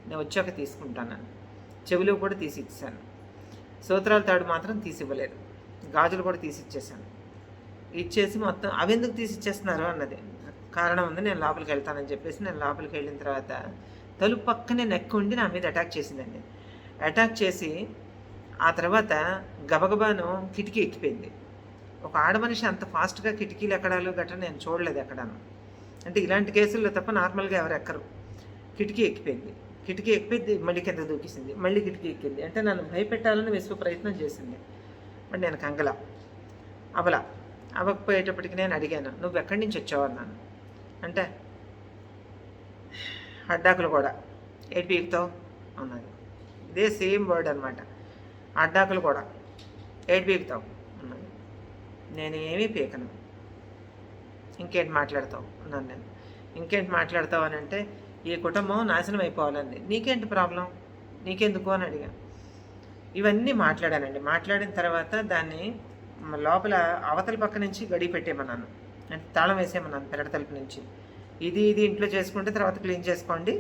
నేను వచ్చాక తీసుకుంటానని. చెవులు కూడా తీసి ఇచ్చాను, సూత్రాల తాడు మాత్రం తీసి ఇవ్వలేదు. గాజులు కూడా తీసి ఇచ్చేసాను. ఇచ్చేసి మొత్తం అవి ఎందుకు తీసి ఇచ్చేస్తున్నారు అన్నది. కారణం ఉంది, నేను లోపలికి వెళ్తానని చెప్పేసి నేను లోపలికి వెళ్ళిన తర్వాత తలుపు పక్కనే నెక్కు ఉండి నా మీద అటాక్ చేసిందండి. అటాక్ చేసి ఆ తర్వాత గబగబాను కిటికీ ఎక్కిపోయింది. ఒక ఆడమనిషి అంత ఫాస్ట్గా కిటికీలు ఎక్కడాలు గట్రా నేను చూడలేదు ఎక్కడాను. అంటే ఇలాంటి కేసుల్లో తప్ప నార్మల్గా ఎవరు ఎక్కరు. కిటికీ ఎక్కిపోయింది. కిటికీ ఎక్కిపోయింది, మళ్ళీ కింద దూకేసింది, మళ్ళీ కిటికీ ఎక్కింది. అంటే నన్ను భయపెట్టాలని విశ్వ ప్రయత్నం చేసింది. బట్ నేను కంగల అవ్వకపోయేటప్పటికి నేను అడిగాను, నువ్వు ఎక్కడి నుంచి వచ్చావు అన్నాను. అంటే అడ్డాకులు కూడా ఏటి పీకుతావు అన్నది. ఇదే సేమ్ వర్డ్ అనమాట. అడ్డాకులు కూడా ఏటి పీకుతావు అన్నది. నేను ఏమీ పీకను, ఇంకేంటి మాట్లాడతావు అన్నాను నేను. ఇంకేంటి మాట్లాడతావు అని అంటే ఈ కుటుంబం నాశనం అయిపోవాలండి, నీకేంటి ప్రాబ్లం, నీకెందుకు అని అడిగాను. ఇవన్నీ మాట్లాడానండి. మాట్లాడిన తర్వాత దాన్ని లోపల అవతల పక్క నుంచి గడి పెట్టేమన్నాను, అంటే తాళం వేసేయమన్నాను పెరట తలుపు నుంచి. ఇది ఇంట్లో చేసుకుంటే తర్వాత క్లీన్ చేసుకోండి,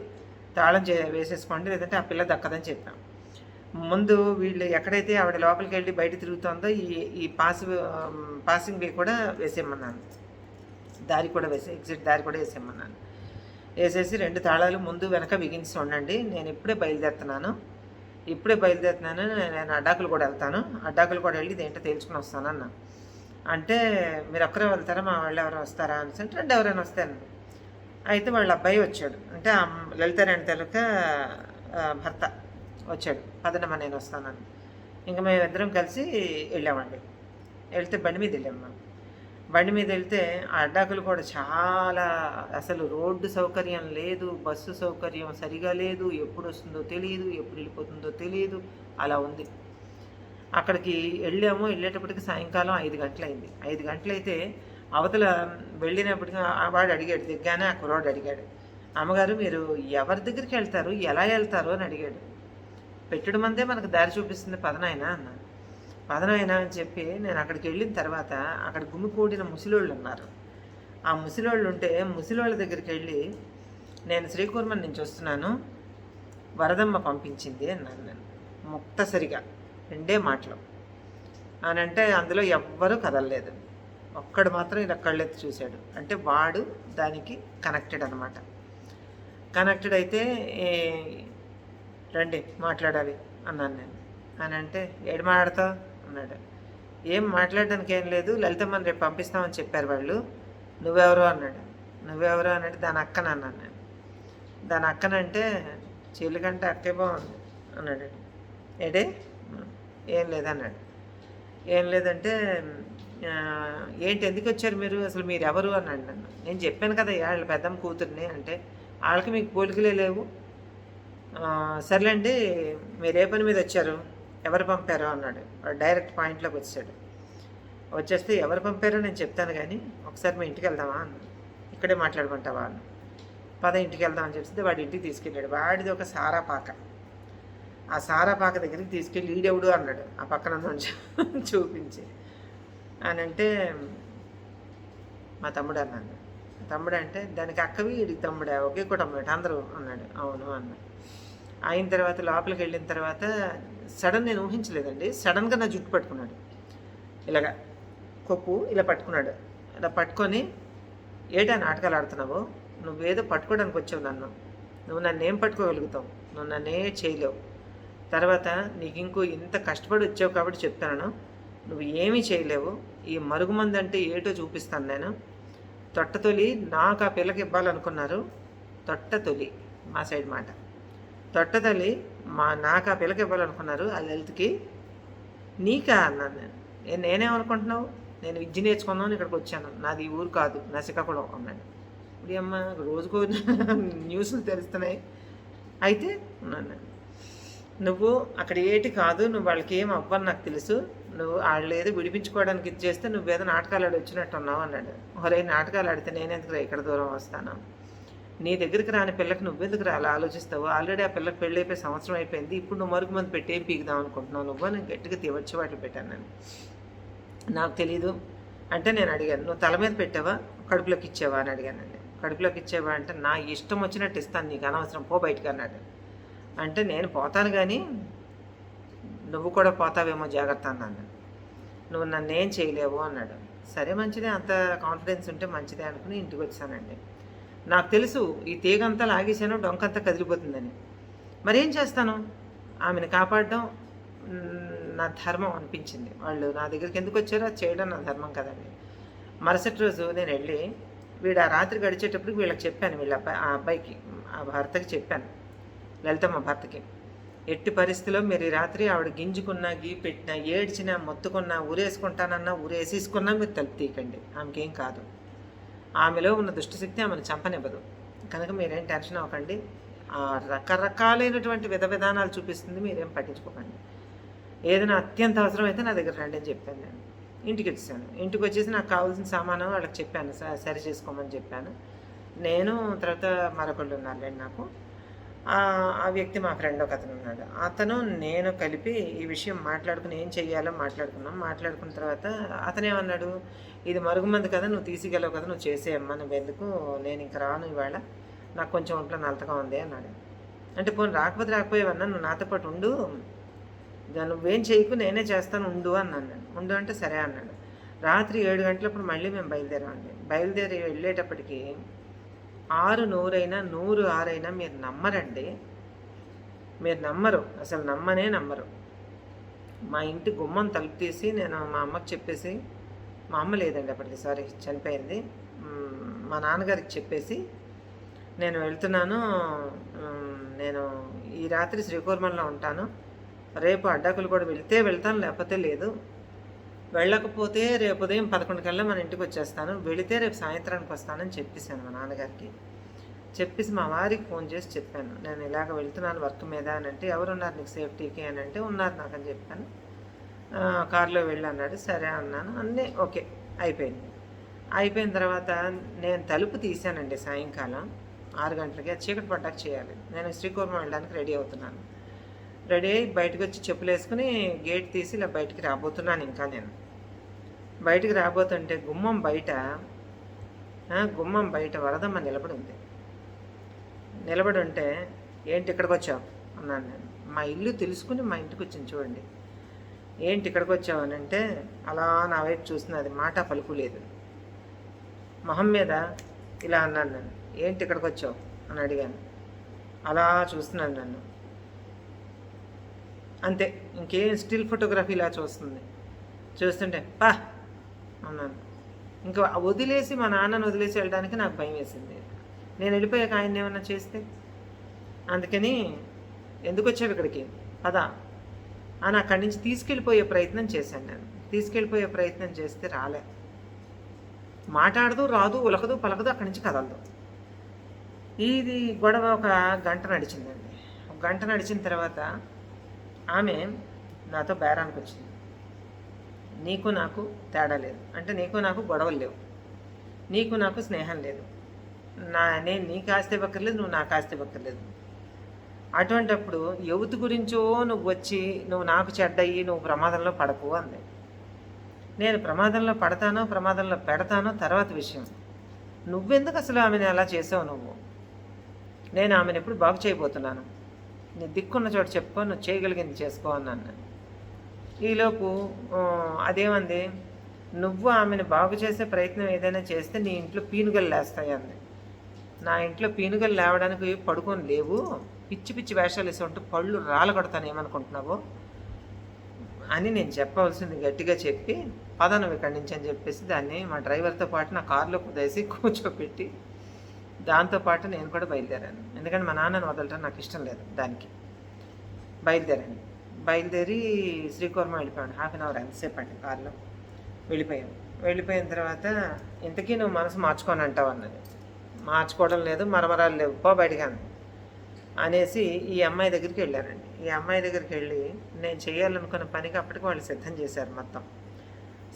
తాళం వేసేసుకోండి, లేదంటే ఆ పిల్ల దక్కదని చెప్పాను. ముందు వీళ్ళు ఎక్కడైతే ఆవిడ లోపలికి వెళ్ళి బయట తిరుగుతుందో ఈ పాసింగ్ వే కూడా వేసేయమన్నాను, దారి కూడా ఎగ్జిట్ దారి కూడా వేసేయమన్నాను. వేసేసి 2 తాళాలు ముందు వెనక బిగించి ఉండండి, నేను ఇప్పుడే బయలుదేరుతున్నాను, నేను అడ్డాకులు కూడా వెళ్తాను, అడ్డాకులు కూడా వెళ్ళి ఇదేంటో తేల్చుకుని వస్తానన్నా. అంటే మీరు ఒక్కరే వెళ్తారా, మా వాళ్ళు ఎవరైనా వస్తారా అని అంటే 2 ఎవరైనా వస్తాను. అయితే వాళ్ళ అబ్బాయి వచ్చాడు, అంటే లలితారాణి తాలూకా భర్త వచ్చాడు, పదనమ్మ నేను వస్తానని. ఇంకా మేమిద్దరం కలిసి వెళ్ళామండి. వెళ్తే బండి మీద వెళ్ళాము. బండి మీద వెళ్తే ఆ అడ్డాకులు కూడా చాలా, అసలు రోడ్డు సౌకర్యం లేదు, బస్సు సౌకర్యం సరిగా లేదు, ఎప్పుడు వస్తుందో తెలియదు, ఎప్పుడు వెళ్ళిపోతుందో తెలియదు, అలా ఉంది. అక్కడికి వెళ్ళేటప్పటికి సాయంకాలం 5 గంటలైంది. 5 గంటలైతే అవతల వెళ్ళినప్పటికీ వాడు అడిగాడు, దిగ్గానే ఆ కుర్రాడు అడిగాడు, అమ్మగారు మీరు ఎవరి దగ్గరికి వెళ్తారు, ఎలా వెళ్తారు అని అడిగాడు. పెట్టుడు మందే మనకు దారి చూపిస్తుంది పదనాయన అన్న. పదనాయన అని చెప్పి నేను అక్కడికి వెళ్ళిన తర్వాత అక్కడ గుమికూడిన ముసలోళ్ళు ఉన్నారు. ఆ ముసలోళ్ళు ఉంటే ముసలోళ్ళ దగ్గరికి వెళ్ళి, నేను శ్రీకూర్మం నుంచి వస్తున్నాను, వరదమ్మ పంపించింది అన్నాను నేను ముక్తసరిగా, 2 మాటలు అని. అంటే అందులో ఎవ్వరూ కదలలేదు, ఒక్కడు మాత్రం ఇలా కళ్ళెత్తి చూశాడు. అంటే వాడు దానికి కనెక్టెడ్ అనమాట. కనెక్టెడ్ అయితే రండి మాట్లాడాలి అన్నాను నేను. అని అంటే ఏడు మాట్లాడతావు అన్నాడు. ఏం మాట్లాడడానికి ఏం లేదు, లలితమ్మని రేపు పంపిస్తామని చెప్పారు వాళ్ళు, నువ్వెవరు అన్నాడు. నువ్వెవరు అన్నాడు, దాని అక్కన అన్నాను నేను. దాని అక్కనంటే చెల్లికంటే అక్కే బాగుంది అన్నాడు. ఏడే ఏం లేదన్నాడు. ఏం లేదంటే ఏంటి ఎందుకు వచ్చారు మీరు, అసలు మీరు ఎవరు అన్నాడు నన్ను. నేను చెప్పాను కదా వాళ్ళ పెద్దమ్మ కూతుర్ని అంటే, వాళ్ళకి మీకు పోలికలే లేవు. సర్లేండి మీరు ఏ పని మీద వచ్చారు, ఎవరు పంపారో అన్నాడు. వాడు డైరెక్ట్ పాయింట్లోకి వచ్చాడు. వచ్చేస్తే ఎవరు పంపారో నేను చెప్తాను కానీ ఒకసారి మీ ఇంటికి వెళ్దామా అన్నాడు. ఇక్కడే మాట్లాడుకుంటావా అన్న. పద ఇంటికి వెళ్దామని చెప్తే వాడి ఇంటికి తీసుకెళ్ళాడు. వాడిది ఒక సారా పాక. ఆ సారా పాక దగ్గరికి తీసుకెళ్ళి ఈడెవడు అన్నాడు ఆ పక్కన చూపించి. అని అంటే మా తమ్ముడు అన్నాడు. తమ్ముడు అంటే దానికి అక్కవి వీడికి తమ్ముడే, ఒకే కుటుంబం అందరూ అన్నాడు. అవును అన్న. అయిన తర్వాత లోపలికి వెళ్ళిన తర్వాత సడన్ నేను ఊహించలేదండి, సడన్గా నా జుట్టు పట్టుకున్నాడు. ఇలాగా కొప్పు ఇలా పట్టుకున్నాడు. ఇలా పట్టుకొని ఏటా నాటకాలు ఆడుతున్నావు, నువ్వేదో పట్టుకోవడానికి వచ్చావు నన్ను, నువ్వు నన్ను ఏం పట్టుకోగలుగుతావు, నువ్వు నన్నే చేయలేవు. తర్వాత నీకు ఇంకో ఇంత కష్టపడి వచ్చావు కాబట్టి చెప్తాను, నువ్వు ఏమీ చేయలేవు. ఈ మరుగుమంది అంటే ఏటో చూపిస్తాను నేను. తొట్టతొలి నాకు ఆ పిల్లకి ఇవ్వాలనుకున్నారు. తొట్టతొలి మా సైడ్ మాట. తొట్టతొలి నాకు ఆ పిల్లకి ఇవ్వాలనుకున్నారు. ఆ లలితకి నీకా అన్నాను నేను. నేనేమనుకుంటున్నావు, నేను విద్య నేర్చుకున్నాను ఇక్కడికి వచ్చాను, నాది ఈ ఊరు కాదు, నా శ్రీకాకుళం అన్నాడు. ఇప్పుడు అమ్మ రోజుకో న్యూస్లు తెలుస్తున్నాయి. అయితే ఉన్నాను, నువ్వు అక్కడ ఏటి కాదు, నువ్వు వాళ్ళకి ఏం అవ్వని నాకు తెలుసు, నువ్వు వాళ్ళు ఏదో విడిపించుకోవడానికి ఇది చేస్తే నువ్వేదో నాటకాలు ఆడి వచ్చినట్టు ఉన్నావు అన్నాడు. ఒరే నాటకాలు ఆడితే నేనెందుకు ఇక్కడ దూరం వస్తాను, నీ దగ్గరికి రాని పిల్లకి నువ్వెందుకు అలా ఆలోచిస్తావు, ఆల్రెడీ ఆ పిల్లకి పెళ్ళి అయిపోయి సంవత్సరం అయిపోయింది, ఇప్పుడు నువ్వు మరుగు మంది పెట్టి ఏం పీకుదాం అనుకుంటున్నావు నువ్వు, నేను గట్టిగా తీవచ్చి వాటిని పెట్టాను. నేను నాకు తెలీదు అంటే నేను అడిగాను, నువ్వు తల మీద పెట్టావా కడుపులోకి ఇచ్చావా అని అడిగానండి. కడుపులోకి ఇచ్చావా అంటే నా ఇష్టం వచ్చినట్టు ఇస్తాను, నీకు అనవసరం, పో బయటికి అన్నాడు. అంటే నేను పోతాను కానీ నువ్వు కూడా పోతావేమో జాగ్రత్త అన్నాను. నువ్వు నన్ను ఏం చేయలేవు అన్నాడు. సరే మంచిదే, అంత కాన్ఫిడెన్స్ ఉంటే మంచిదే అనుకుని ఇంటికి వచ్చానండి. నాకు తెలుసు ఈ తీగంతా లాగేసాను, డొంకంతా కదిలిపోతుందని. మరేం చేస్తాను, ఆమెను కాపాడడం నా ధర్మం అనిపించింది. వాళ్ళు నా దగ్గరికి ఎందుకు వచ్చారో అది చేయడం నా ధర్మం కదండి. మరుసటి రోజు నేను వెళ్ళి వీడు ఆ రాత్రి గడిచేటప్పటికి వీళ్ళకి చెప్పాను, వీళ్ళ ఆ అబ్బాయికి, ఆ భర్తకి చెప్పాను, లలితమ్మ భర్తకి, ఎట్టి పరిస్థితిలో మీరు ఈ రాత్రి ఆవిడ గింజుకున్నా, గీ పెట్టినా, ఏడ్చినా, మొత్తుకున్నా, ఊరేసుకుంటానన్నా, ఊరేసేసుకున్నా మీరు తలుపు తీయకండి, ఆమెకేం కాదు, ఆమెలో ఉన్న దుష్టశక్తి ఆమెను చంపనివ్వదు, కనుక మీరేం టెన్షన్ అవ్వకండి, రకరకాలైనటువంటి విధానాలు చూపిస్తుంది, మీరేం పట్టించుకోకండి, ఏదైనా అత్యంత అవసరం అయితే నా దగ్గర రండి అని చెప్పాను. నేను ఇంటికి వచ్చాను. ఇంటికి వచ్చేసి నాకు కావాల్సిన సామాను వాళ్ళకి చెప్పాను, సరి చేసుకోమని చెప్పాను. నేను తర్వాత మరొకళ్ళు ఉన్నారులేండి నాకు. ఆ వ్యక్తి మా ఫ్రెండ్ ఒక అతను ఉన్నాడు. అతను నేను కలిపి ఈ విషయం మాట్లాడుకుని ఏం చెయ్యాలో మాట్లాడుకున్నాం. మాట్లాడుకున్న తర్వాత అతనేమన్నాడు, ఇది మరుగుమంది కదా, నువ్వు తీసుకెళ్ళవు కదా, నువ్వు చేసేయమ్మా, నువ్వు ఎందుకు, నేను ఇంక రాను ఇవాళ, నాకు కొంచెం ఒంట్లో నలతగా ఉంది అన్నాడు. అంటే పోనీ రాకపోయేవన్నా, నువ్వు నాతో పాటు ఉండు, నువ్వేం చేయకు, నేనే చేస్తాను, ఉండు అన్నాను నేను. ఉండు అంటే సరే అన్నాడు. రాత్రి 7 గంటలప్పుడు మళ్ళీ మేము బయలుదేరామండి. బయలుదేరి వెళ్ళేటప్పటికి 6 100 మీరు నమ్మరండి, మీరు నమ్మరు, అసలు నమ్మరు. మా ఇంటి గుమ్మం తలుపు తీసి నేను మా అమ్మకి చెప్పేసి, మా అమ్మ లేదండి అప్పటికి, సారీ చనిపోయింది, మా నాన్నగారికి చెప్పేసి నేను వెళ్తున్నాను, నేను ఈ రాత్రి శ్రీకూర్మంలో ఉంటాను, రేపు అడ్డాకులు కూడా వెళ్తాను, లేకపోతే లేదు, వెళ్ళకపోతే రేపు ఉదయం 11 కల్లా మన ఇంటికి వచ్చేస్తాను, వెళితే రేపు సాయంత్రానికి వస్తానని చెప్పేశాను మా నాన్నగారికి. చెప్పేసి మా వారికి ఫోన్ చేసి చెప్పాను, నేను ఇలాగ వెళ్తున్నాను వర్క్ మీద అని అంటే, ఎవరున్నారు నీకు సేఫ్టీకి అని అంటే, ఉన్నారు నాకు అని చెప్పాను. కారులో వెళ్ళన్నాడు. సరే అన్నాను, అన్నీ ఓకే అయిపోయింది. అయిపోయిన తర్వాత నేను తలుపు తీశానండి సాయంకాలం 6 గంటలకి, చీకటి పడ్డాక చేయాలి. నేను శ్రీకూర్మం వెళ్ళడానికి రెడీ అవుతున్నాను. రెడీ అయ్యి బయటకు వచ్చి చెప్పులు వేసుకుని గేట్ తీసి ఇలా బయటికి రాబోతున్నాను. ఇంకా నేను బయటికి రాబోతుంటే గుమ్మం బయట వరదమ్మ నిలబడి ఉంది. నిలబడి ఉంటే, ఏంటి ఇక్కడికి వచ్చావు అన్నాను నేను. మా ఇల్లు తెలుసుకుని మా ఇంటికి వచ్చింది చూడండి. ఏంటి ఇక్కడికి వచ్చావు అని అంటే అలా నా వైపు చూస్తున్నది, మాట పలుకు లేదు. మొహం మీద ఇలా అన్నాను నేను, ఏంటి ఇక్కడికి వచ్చావు అని అడిగాను. అలా చూస్తున్నాను నన్ను, అంతే, ఇంకేం స్టిల్ ఫోటోగ్రఫీ ఇలా చూస్తుంటే పా అన్నాను. ఇంకా వదిలేసి, మా నాన్నను వదిలేసి వెళ్ళడానికి నాకు భయం వేసింది. నేను వెళ్ళిపోయాక ఆయన ఏమన్నా చేస్తే, అందుకని ఎందుకు వచ్చావు ఇక్కడికి పదా అని అక్కడి నుంచి తీసుకెళ్ళిపోయే ప్రయత్నం చేశాను నేను. తీసుకెళ్ళిపోయే ప్రయత్నం చేస్తే రాలే. మాట్లాడదు, రాదు, ఉలకదు, పలకదు, అక్కడి నుంచి కదలదు. ఇది గొడవ ఒక గంట నడిచిందండి. ఒక గంట నడిచిన తర్వాత ఆమె నాతో బేరానికి వచ్చింది. నీకు నాకు తేడా లేదు, అంటే నీకు నాకు గొడవలు లేవు, నీకు నాకు స్నేహం లేదు, నేను నీకు ఆస్తి ఇవ్వక్కర్లేదు, నువ్వు నాకు ఆస్తి ఇవ్వక్కర్లేదు. అటువంటప్పుడు యువతి గురించో నువ్వు వచ్చి నువ్వు నాకు చెడ్డయ్యి నువ్వు ప్రమాదంలో పడకు అంది. నేను ప్రమాదంలో పడతానో ప్రమాదంలో పెడతానో తర్వాత విషయం. నువ్వెందుకు అసలు ఆమెను అలా చేసావు? నేను ఆమెను ఎప్పుడు బాగు చేయబోతున్నాను. నీ దిక్కున్న చోట చెప్పుకో, నువ్వు చేయగలిగింది చేసుకో అన్నాను. ఈలోపు అదేమంది, నువ్వు ఆమెను బాగు చేసే ప్రయత్నం ఏదైనా చేస్తే నీ ఇంట్లో పీనుగలు లేస్తాయి అంది. నా ఇంట్లో పీనుగలు లేవడానికి పడుకొని లేవు, పిచ్చి పిచ్చి వేషాలు వేసి ఉంటూ పళ్ళు రాలగొడతాను ఏమనుకుంటున్నావు అని నేను చెప్పవలసింది గట్టిగా చెప్పి, పదను ఇక్కడి నుంచి అని చెప్పేసి దాన్ని మా డ్రైవర్తో పాటు నా కారులో కుదేసి కూర్చోపెట్టి దాంతోపాటు నేను కూడా బయలుదేరాను. ఎందుకంటే మా నాన్నని వదలటం నాకు ఇష్టం లేదు. దానికి బయలుదేరి శ్రీకూర్మ వెళ్ళిపోయాను. 1/2 అవర్ ఎంతసేపు అండి కారులో వెళ్ళిపోయిన తర్వాత ఇంతకీ నువ్వు మనసు మార్చుకొని అంటావు అన్నది. మార్చుకోవడం లేదు, మరమరాలు లేవు, పో బయటికి అనేసి ఈ అమ్మాయి దగ్గరికి వెళ్ళానండి. ఈ అమ్మాయి దగ్గరికి వెళ్ళి నేను చేయాలనుకున్న పనికి అప్పటికి వాళ్ళు సిద్ధం చేశారు. మొత్తం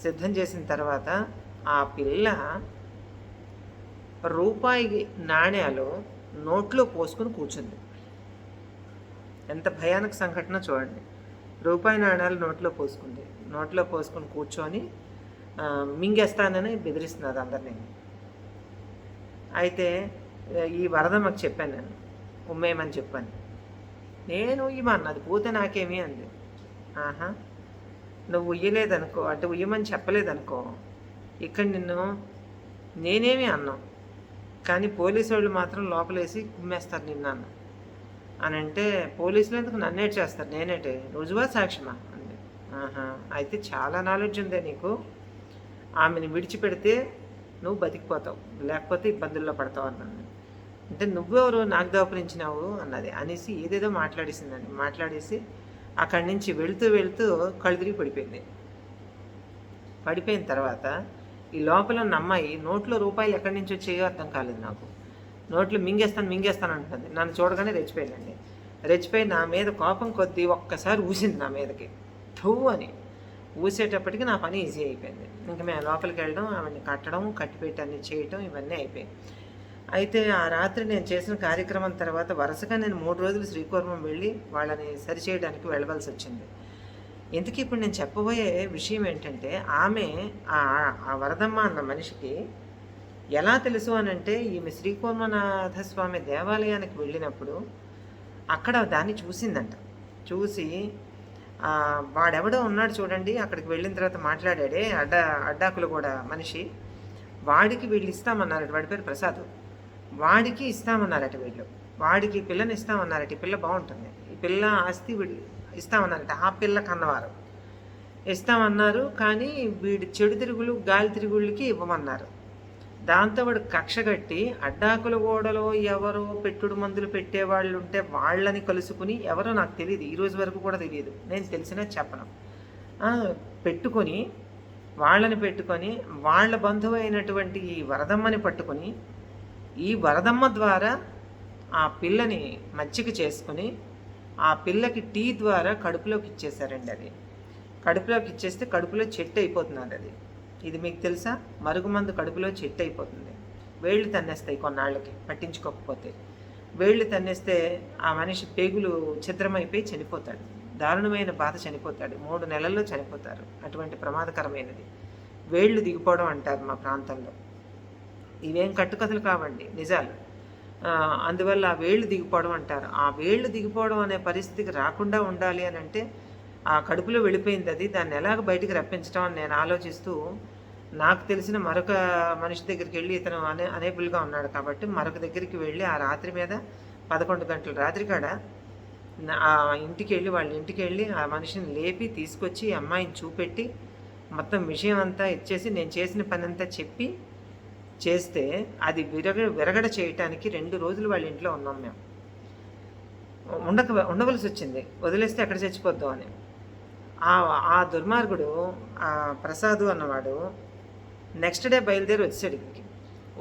సిద్ధం చేసిన తర్వాత ఆ పిల్ల రూపాయి నాణ్యాలు నోట్లో పోసుకొని కూర్చుంది. ఎంత భయానక సంఘటన చూడండి. రూపాయి నాణ్యాలు నోట్లో పోసుకొని కూర్చొని మింగేస్తానని బెదిరిస్తున్నది అందరినీ. అయితే ఈ వరదమ్మకు చెప్పాను, నేను ఉమ్మేయమని చెప్పాను. నేను ఉయ్యమన్నది, పోతే నాకేమీ అంది. ఆహా, నువ్వు ఉయ్యలేదనుకో, అంటే ఉయ్యమని చెప్పలేదనుకో, ఇక్కడ నేనేమి అన్నాం, కానీ పోలీసు వాళ్ళు మాత్రం లోపలేసి కుమ్మేస్తారు నిన్ను అని అంటే, పోలీసులు ఎందుకు నన్నేటి చేస్తారు, నేనేటే రుజువా సాక్ష్యమా అంది. ఆహా, అయితే చాలా నాలెడ్జ్ ఉందే నీకు. ఆమెను విడిచిపెడితే నువ్వు బతికిపోతావు, లేకపోతే ఇబ్బందుల్లో పడతావు అన్నాను. అంటే నువ్వెవరు నాకు దాపురించినావు అన్నది అనేసి ఏదేదో మాట్లాడేసిందండి. మాట్లాడేసి అక్కడి నుంచి వెళుతూ కళ్ళు తిరిగి పడిపోయిన తర్వాత ఈ లోపల ఉన్న అమ్మాయి నోట్లో రూపాయలు ఎక్కడి నుంచి వచ్చేయో అర్థం కాలేదు నాకు. నోట్లో మింగేస్తాను అంటుంది. నన్ను చూడగానే రెచ్చిపోయి నా మీద కోపం కొద్దీ ఒక్కసారి ఊసింది నా మీదకి, ఠవ్వు అని. ఊసేటప్పటికి నా పని ఈజీ అయిపోయింది. ఇంకా మేము లోపలికి వెళ్ళడం, ఆమెను కట్టడం, కట్టిపెట్టి అన్నీ చేయటం, ఇవన్నీ అయిపోయాయి. అయితే ఆ రాత్రి నేను చేసిన కార్యక్రమం తర్వాత వరుసగా నేను 3 రోజులు శ్రీకూర్మం వెళ్ళి వాళ్ళని సరిచేయడానికి వెళ్ళవలసి వచ్చింది. ఇంతకీ ఇప్పుడు నేను చెప్పబోయే విషయం ఏంటంటే, ఆమె ఆ వరదమ్మ అన్న మనిషికి ఎలా తెలుసు అనంటే, ఈమె శ్రీకూర్మనాథస్వామి దేవాలయానికి వెళ్ళినప్పుడు అక్కడ దాన్ని చూసిందంట. చూసి వాడెవడో ఉన్నాడు చూడండి, అక్కడికి వెళ్ళిన తర్వాత మాట్లాడాడే అడ్డాకులు కూడా మనిషి, వాడికి వీళ్ళు ఇస్తామన్నారట. వాడి పేరు ప్రసాద్. వాడికి ఇస్తామన్నారట వీళ్ళు. వాడికి ఈ పిల్లని ఇస్తామన్నారట. ఈ పిల్ల బాగుంటుంది, ఈ పిల్ల ఆస్తి వీడు ఇస్తామన్నారట. ఆ పిల్ల కన్నవారు ఇస్తామన్నారు, కానీ వీడి చెడు తిరుగులు గాలి తిరుగుళ్ళకి ఇవ్వమన్నారు. దాంతో వాడు కక్ష కట్టి అడ్డాకుల గోడలో ఎవరో పెట్టుడు మందులు పెట్టేవాళ్ళు ఉంటే వాళ్ళని కలుసుకుని, ఎవరో నాకు తెలియదు, ఈరోజు వరకు కూడా తెలియదు, నేను తెలిసినా చెప్పను, వాళ్ళని పెట్టుకొని వాళ్ళ బంధువు అయినటువంటి ఈ వరదమ్మని పట్టుకొని, ఈ వరదమ్మ ద్వారా ఆ పిల్లని మచ్చిక చేసుకుని ఆ పిల్లకి టీ ద్వారా కడుపులోకి ఇచ్చేసారండి. అది కడుపులోకి ఇచ్చేస్తే కడుపులో చెట్టు అయిపోతున్నది. అది ఇది మీకు తెలుసా? మరుగుమందు కడుపులో చెట్టు అయిపోతుంది. వేళ్ళు తన్నేస్తాయి కొన్నాళ్ళకి పట్టించుకోకపోతే. వేళ్ళు తన్నేస్తే ఆ మనిషి పేగులు ఛిద్రమైపోయి చనిపోతాడు. దారుణమైన బాధ చనిపోతాడు. 3 నెలల్లో చనిపోతారు. అటువంటి ప్రమాదకరమైనది వేళ్ళు దిగిపోవడం అంటారు మా ప్రాంతంలో. ఇవేం కట్టుకథలు కావండి, నిజాలు. అందువల్ల ఆ వేళ్ళు దిగిపోవడం అంటారు. ఆ వేళ్ళు దిగిపోవడం అనే పరిస్థితికి రాకుండా ఉండాలి అని అంటే ఆ కడుపులో వెళ్ళిపోయింది అది, దాన్ని ఎలాగ బయటికి రప్పించడం అని నేను ఆలోచిస్తూ, నాకు తెలిసిన మరొక మనిషి దగ్గరికి వెళ్ళి, ఇతను అనేబుల్గా ఉన్నాడు కాబట్టి మరొక దగ్గరికి వెళ్ళి ఆ రాత్రి మీద 11 గంటల రాత్రి కాడ ఆ ఇంటికి వెళ్ళి, వాళ్ళ ఇంటికి వెళ్ళి ఆ మనిషిని లేపి తీసుకొచ్చి అమ్మాయిని చూపెట్టి మొత్తం విషయం అంతా ఇచ్చేసి నేను చేసిన పని అంతా చెప్పి చేస్తే, అది విరగడ చేయటానికి 2 రోజులు వాళ్ళ ఇంట్లో ఉన్నాం మేము. ఉండవలసి వచ్చింది, వదిలేస్తే ఎక్కడ చచ్చిపోద్దాం అని. ఆ ఆ దుర్మార్గుడు ఆ ప్రసాదు అన్నవాడు నెక్స్ట్ డే బయలుదేరి వచ్చాడు ఇక్కడికి.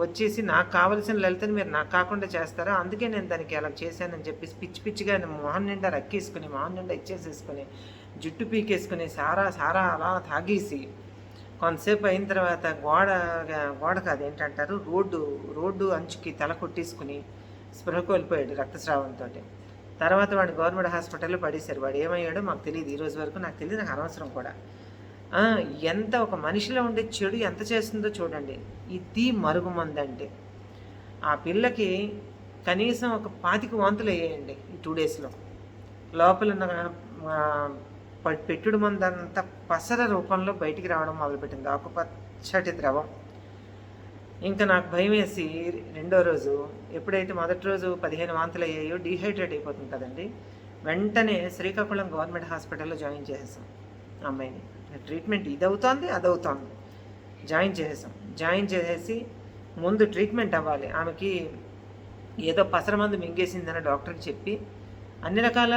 వచ్చేసి నాకు కావాల్సిన లలితని మీరు నాకు కాకుండా చేస్తారా, అందుకే నేను దానికి అలా చేశానని చెప్పేసి పిచ్చి పిచ్చిగా మొహం నిండా రక్కేసుకుని, మొహం నిండా ఇచ్చేసేసుకుని, జుట్టు పీకేసుకుని, సారా సారా అలా తాగేసి కొంతసేపు అయిన తర్వాత గోడ కాదు ఏంటంటారు, రోడ్డు అంచుకి తల కొట్టేసుకుని స్పృహ కోల్పోయాడు రక్తస్రావంతో. తర్వాత వాడు గవర్నమెంట్ హాస్పిటల్లో పడేశారు. వాడు ఏమయ్యాడో మాకు తెలియదు, ఈ రోజు వరకు నాకు తెలియదు, నాకు అనవసరం కూడా. ఎంత ఒక మనిషిలో ఉండే చెడు ఎంత చేస్తుందో చూడండి. ఇది మరుగుమంది అంటే. ఆ పిల్లకి కనీసం ఒక 25 వాంతులు అయ్యాయండి ఈ 2 డేస్లో. లోపల పెట్టుడు మందంతా పసర రూపంలో బయటికి రావడం మొదలుపెట్టింది, ఆకుపచ్చటి ద్రవం. ఇంకా నాకు భయం వేసి రెండో రోజు, ఎప్పుడైతే మొదటి రోజు 15 వాంతులు అయ్యాయో, డీహైడ్రేట్ అయిపోతుంది కదండి, వెంటనే శ్రీకాకుళం గవర్నమెంట్ హాస్పిటల్లో జాయిన్ చేసేసాం అమ్మాయిని. ట్రీట్మెంట్ ఇది అవుతోంది, అది అవుతోంది. జాయిన్ చేసేసి ముందు ట్రీట్మెంట్ అవ్వాలి. ఆమెకి ఏదో పసర మందు మింగేసిందని డాక్టర్కి చెప్పి, అన్ని రకాల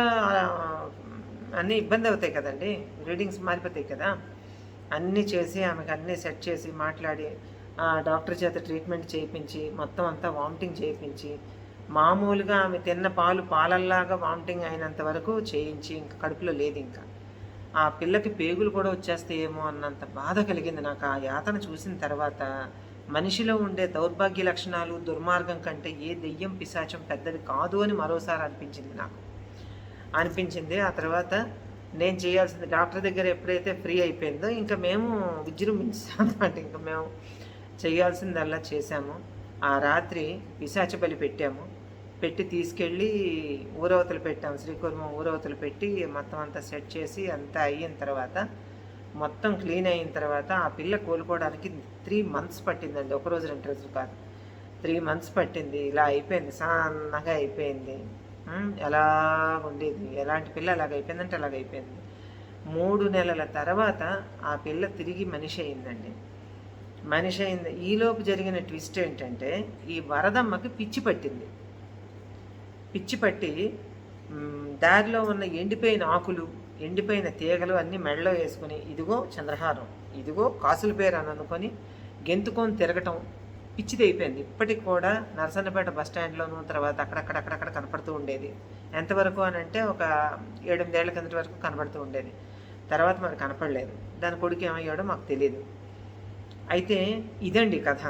అన్నీ ఇబ్బంది అవుతాయి కదండి, రీడింగ్స్ మారిపోతాయి కదా, అన్నీ చేసి ఆమెకు అన్నీ సెట్ చేసి మాట్లాడి డాక్టర్ చేత ట్రీట్మెంట్ చేయించి మొత్తం అంతా వామిటింగ్ చేయించి, మామూలుగా ఆమె తిన్న పాలల్లాగా వామిటింగ్ అయినంత వరకు చేయించి, ఇంకా కడుపులో లేదు. ఇంకా ఆ పిల్లకి పేగులు కూడా వచ్చేస్తాయేమో అన్నంత బాధ కలిగింది నాకు ఆ యాతన చూసిన తర్వాత. మనిషిలో ఉండే దౌర్భాగ్య లక్షణాలు, దుర్మార్గం కంటే ఏ దెయ్యం పిశాచం పెద్దది కాదు అని మరోసారి అనిపించింది. ఆ తర్వాత నేను చేయాల్సింది, డాక్టర్ దగ్గర ఎప్పుడైతే ఫ్రీ అయిపోయిందో ఇంకా మేము విజృంభించాం అన్నమాట. ఇంకా మేము చేయాల్సిందల్లా చేశాము. ఆ రాత్రి పిశాచ బలి పెట్టి తీసుకెళ్ళి ఊరవతలు పెట్టాము, శ్రీకూర్మం ఊరవతలు పెట్టి మొత్తం అంతా సెట్ చేసి అంతా అయిన తర్వాత, మొత్తం క్లీన్ అయిన తర్వాత ఆ పిల్ల కోలుకోవడానికి 3 months పట్టిందండి. ఒకరోజు 2 రోజులు కాదు, 3 months పట్టింది. ఇలా అయిపోయింది, సన్నగా అయిపోయింది. ఎలా ఉండేది, ఎలాంటి పిల్ల అలాగైపోయిందంటే అలాగైపోయింది. 3 నెలల తర్వాత ఆ పిల్ల తిరిగి మనిషి అయిందండి. ఈలోపు జరిగిన ట్విస్ట్ ఏంటంటే, ఈ వరదమ్మకి పిచ్చి పట్టి దారిలో ఉన్న ఎండిపోయిన ఆకులు, ఎండిపోయిన తీగలు అన్నీ మెడలో వేసుకుని, ఇదిగో చంద్రహారం, ఇదిగో కాసుల పేరు అని అనుకొని గెంతుకొని తిరగటం పిచ్చిది అయిపోయింది. ఇప్పటికి కూడా నరసన్నపేట బస్ స్టాండ్లోనూ తర్వాత అక్కడక్కడ కనపడుతూ ఉండేది. ఎంతవరకు అని అంటే ఒక 7-8 ఏళ్ల కిందటి వరకు కనపడుతూ ఉండేది. తర్వాత మనకు కనపడలేదు. దాని కొడుకు ఏమయ్యాడో మాకు తెలియదు. అయితే ఇదండి కథ.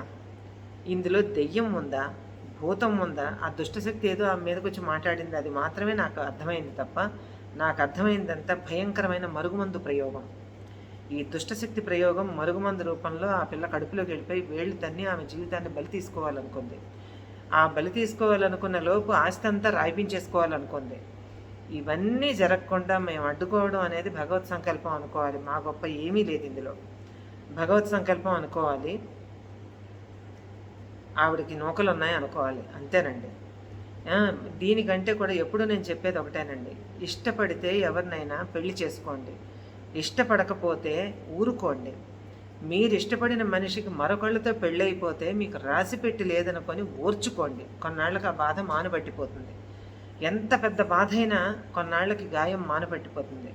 ఇందులో దెయ్యం ఉందా, భూతం ఉందా, ఆ దుష్టశక్తి ఏదో ఆ మీదకి వచ్చి మాట్లాడింది, అది మాత్రమే నాకు అర్థమైంది తప్ప, నాకు అర్థమైందంతా భయంకరమైన మరుగుమందు ప్రయోగం. ఈ దుష్టశక్తి ప్రయోగం మరుగుమందు రూపంలో ఆ పిల్ల కడుపులోకి వెళ్ళిపోయి వేళ్ళు తన్ని ఆమె జీవితాన్ని బలి తీసుకోవాలనుకుంది. ఆ బలి తీసుకోవాలనుకున్న లోపు ఆస్తి అంతా రాయిపించేసుకోవాలనుకుంది. ఇవన్నీ జరగకుండా మేము అడ్డుకోవడం అనేది భగవత్ సంకల్పం అనుకోవాలి. మా గొప్ప ఏమీ లేదు ఇందులో, భగవత్ సంకల్పం అనుకోవాలి. ఆవిడకి నూకలు ఉన్నాయి అనుకోవాలి, అంతేనండి. దీనికంటే కూడా ఎప్పుడు నేను చెప్పేది ఒకటేనండి, ఇష్టపడితే ఎవరినైనా పెళ్లి చేసుకోండి, ఇష్టపడకపోతే ఊరుకోండి. మీరు ఇష్టపడిన మనిషికి మరొకళ్ళతో పెళ్ళైపోతే మీకు రాసిపెట్టి లేదనుకొని ఓర్చుకోండి. కొన్నాళ్ళకి ఆ బాధ మానుపట్టిపోతుంది. ఎంత పెద్ద బాధ అయినా కొన్నాళ్ళకి గాయం మానుపట్టిపోతుంది.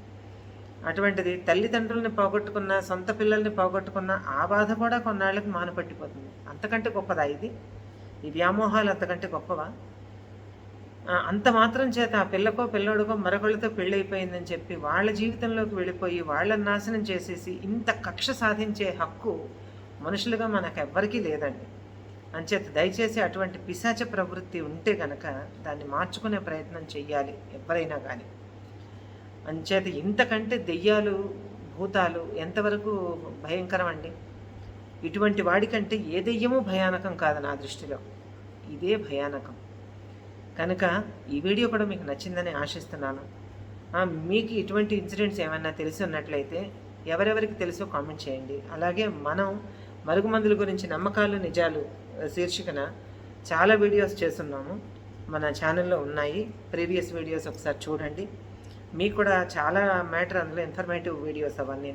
అటువంటిది తల్లిదండ్రుల్ని పోగొట్టుకున్న, సొంత పిల్లల్ని పోగొట్టుకున్న ఆ బాధ కూడా కొన్నాళ్ళకి మానుపట్టిపోతుంది. అంతకంటే గొప్పదా ఇది? ఈ వ్యామోహాలు అంతకంటే గొప్పవా? అంత మాత్రం చేత ఆ పిల్లకో పిల్లోడికో మరొకళ్ళతో పెళ్ళైపోయిందని చెప్పి వాళ్ళ జీవితంలోకి వెళ్ళిపోయి వాళ్ళని నాశనం చేసేసి ఇంత కక్ష సాధించే హక్కు మనుషులుగా మనకు ఎవ్వరికీ లేదండి. అంచేత దయచేసి అటువంటి పిశాచ ప్రవృత్తి ఉంటే కనుక దాన్ని మార్చుకునే ప్రయత్నం చెయ్యాలి ఎవరైనా కానీ. అంచేత ఇంతకంటే దెయ్యాలు, భూతాలు ఎంతవరకు భయంకరం అండి? ఇటువంటి వాడికంటే ఏ దెయ్యమూ భయానకం కాదు నా దృష్టిలో, ఇదే భయానకం. కనుక ఈ వీడియో కూడా మీకు నచ్చిందని ఆశిస్తున్నాను. మీకు ఇటువంటి ఇన్సిడెంట్స్ ఏమైనా తెలిసి ఉన్నట్లయితే ఎవరెవరికి తెలుసో కామెంట్ చేయండి. అలాగే మనం మరుగుమందుల గురించి నమ్మకాలు నిజాలు శీర్షికన చాలా వీడియోస్ చేస్తున్నాము, మన ఛానల్లో ఉన్నాయి. ప్రీవియస్ వీడియోస్ ఒకసారి చూడండి. మీకు కూడా చాలా మ్యాటర్ అందులో ఇన్ఫర్మేటివ్ వీడియోస్ అవన్నీ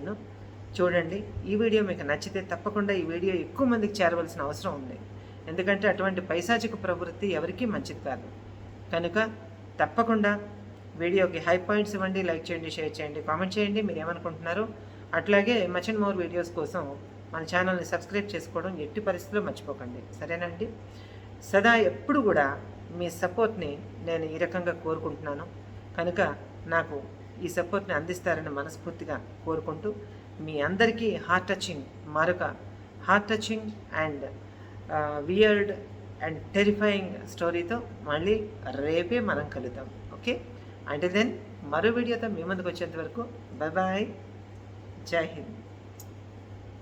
చూడండి. ఈ వీడియో మీకు నచ్చితే తప్పకుండా ఈ వీడియో ఎక్కువ మందికి చేరవలసిన అవసరం ఉంది. ఎందుకంటే అటువంటి పైశాచిక ప్రవృత్తి ఎవరికీ మంచిది కాదు. కనుక తప్పకుండా వీడియోకి హై పాయింట్స్ ఇవ్వండి, లైక్ చేయండి, షేర్ చేయండి, కామెంట్ చేయండి మీరు ఏమనుకుంటున్నారు. అట్లాగే మచ్ అండ్ మోర్ వీడియోస్ కోసం మన ఛానల్ని సబ్స్క్రైబ్ చేసుకోవడం ఎట్టి పరిస్థితుల్లో మర్చిపోకండి, సరేనండి. సదా ఎప్పుడు కూడా మీ సపోర్ట్ని నేను ఈ రకంగా కోరుకుంటున్నాను కనుక నాకు ఈ సపోర్ట్ని అందిస్తారని మనస్ఫూర్తిగా కోరుకుంటూ మీ అందరికీ మరొక heart touching and weird and terrifying స్టోరీతో మళ్ళీ రేపే మనం కలుద్దాం. ఓకే, అంటే దెన్ మరో వీడియోతో మీ ముందుకు వచ్చేంత వరకు బాయ్ బాయ్, జై హింద్.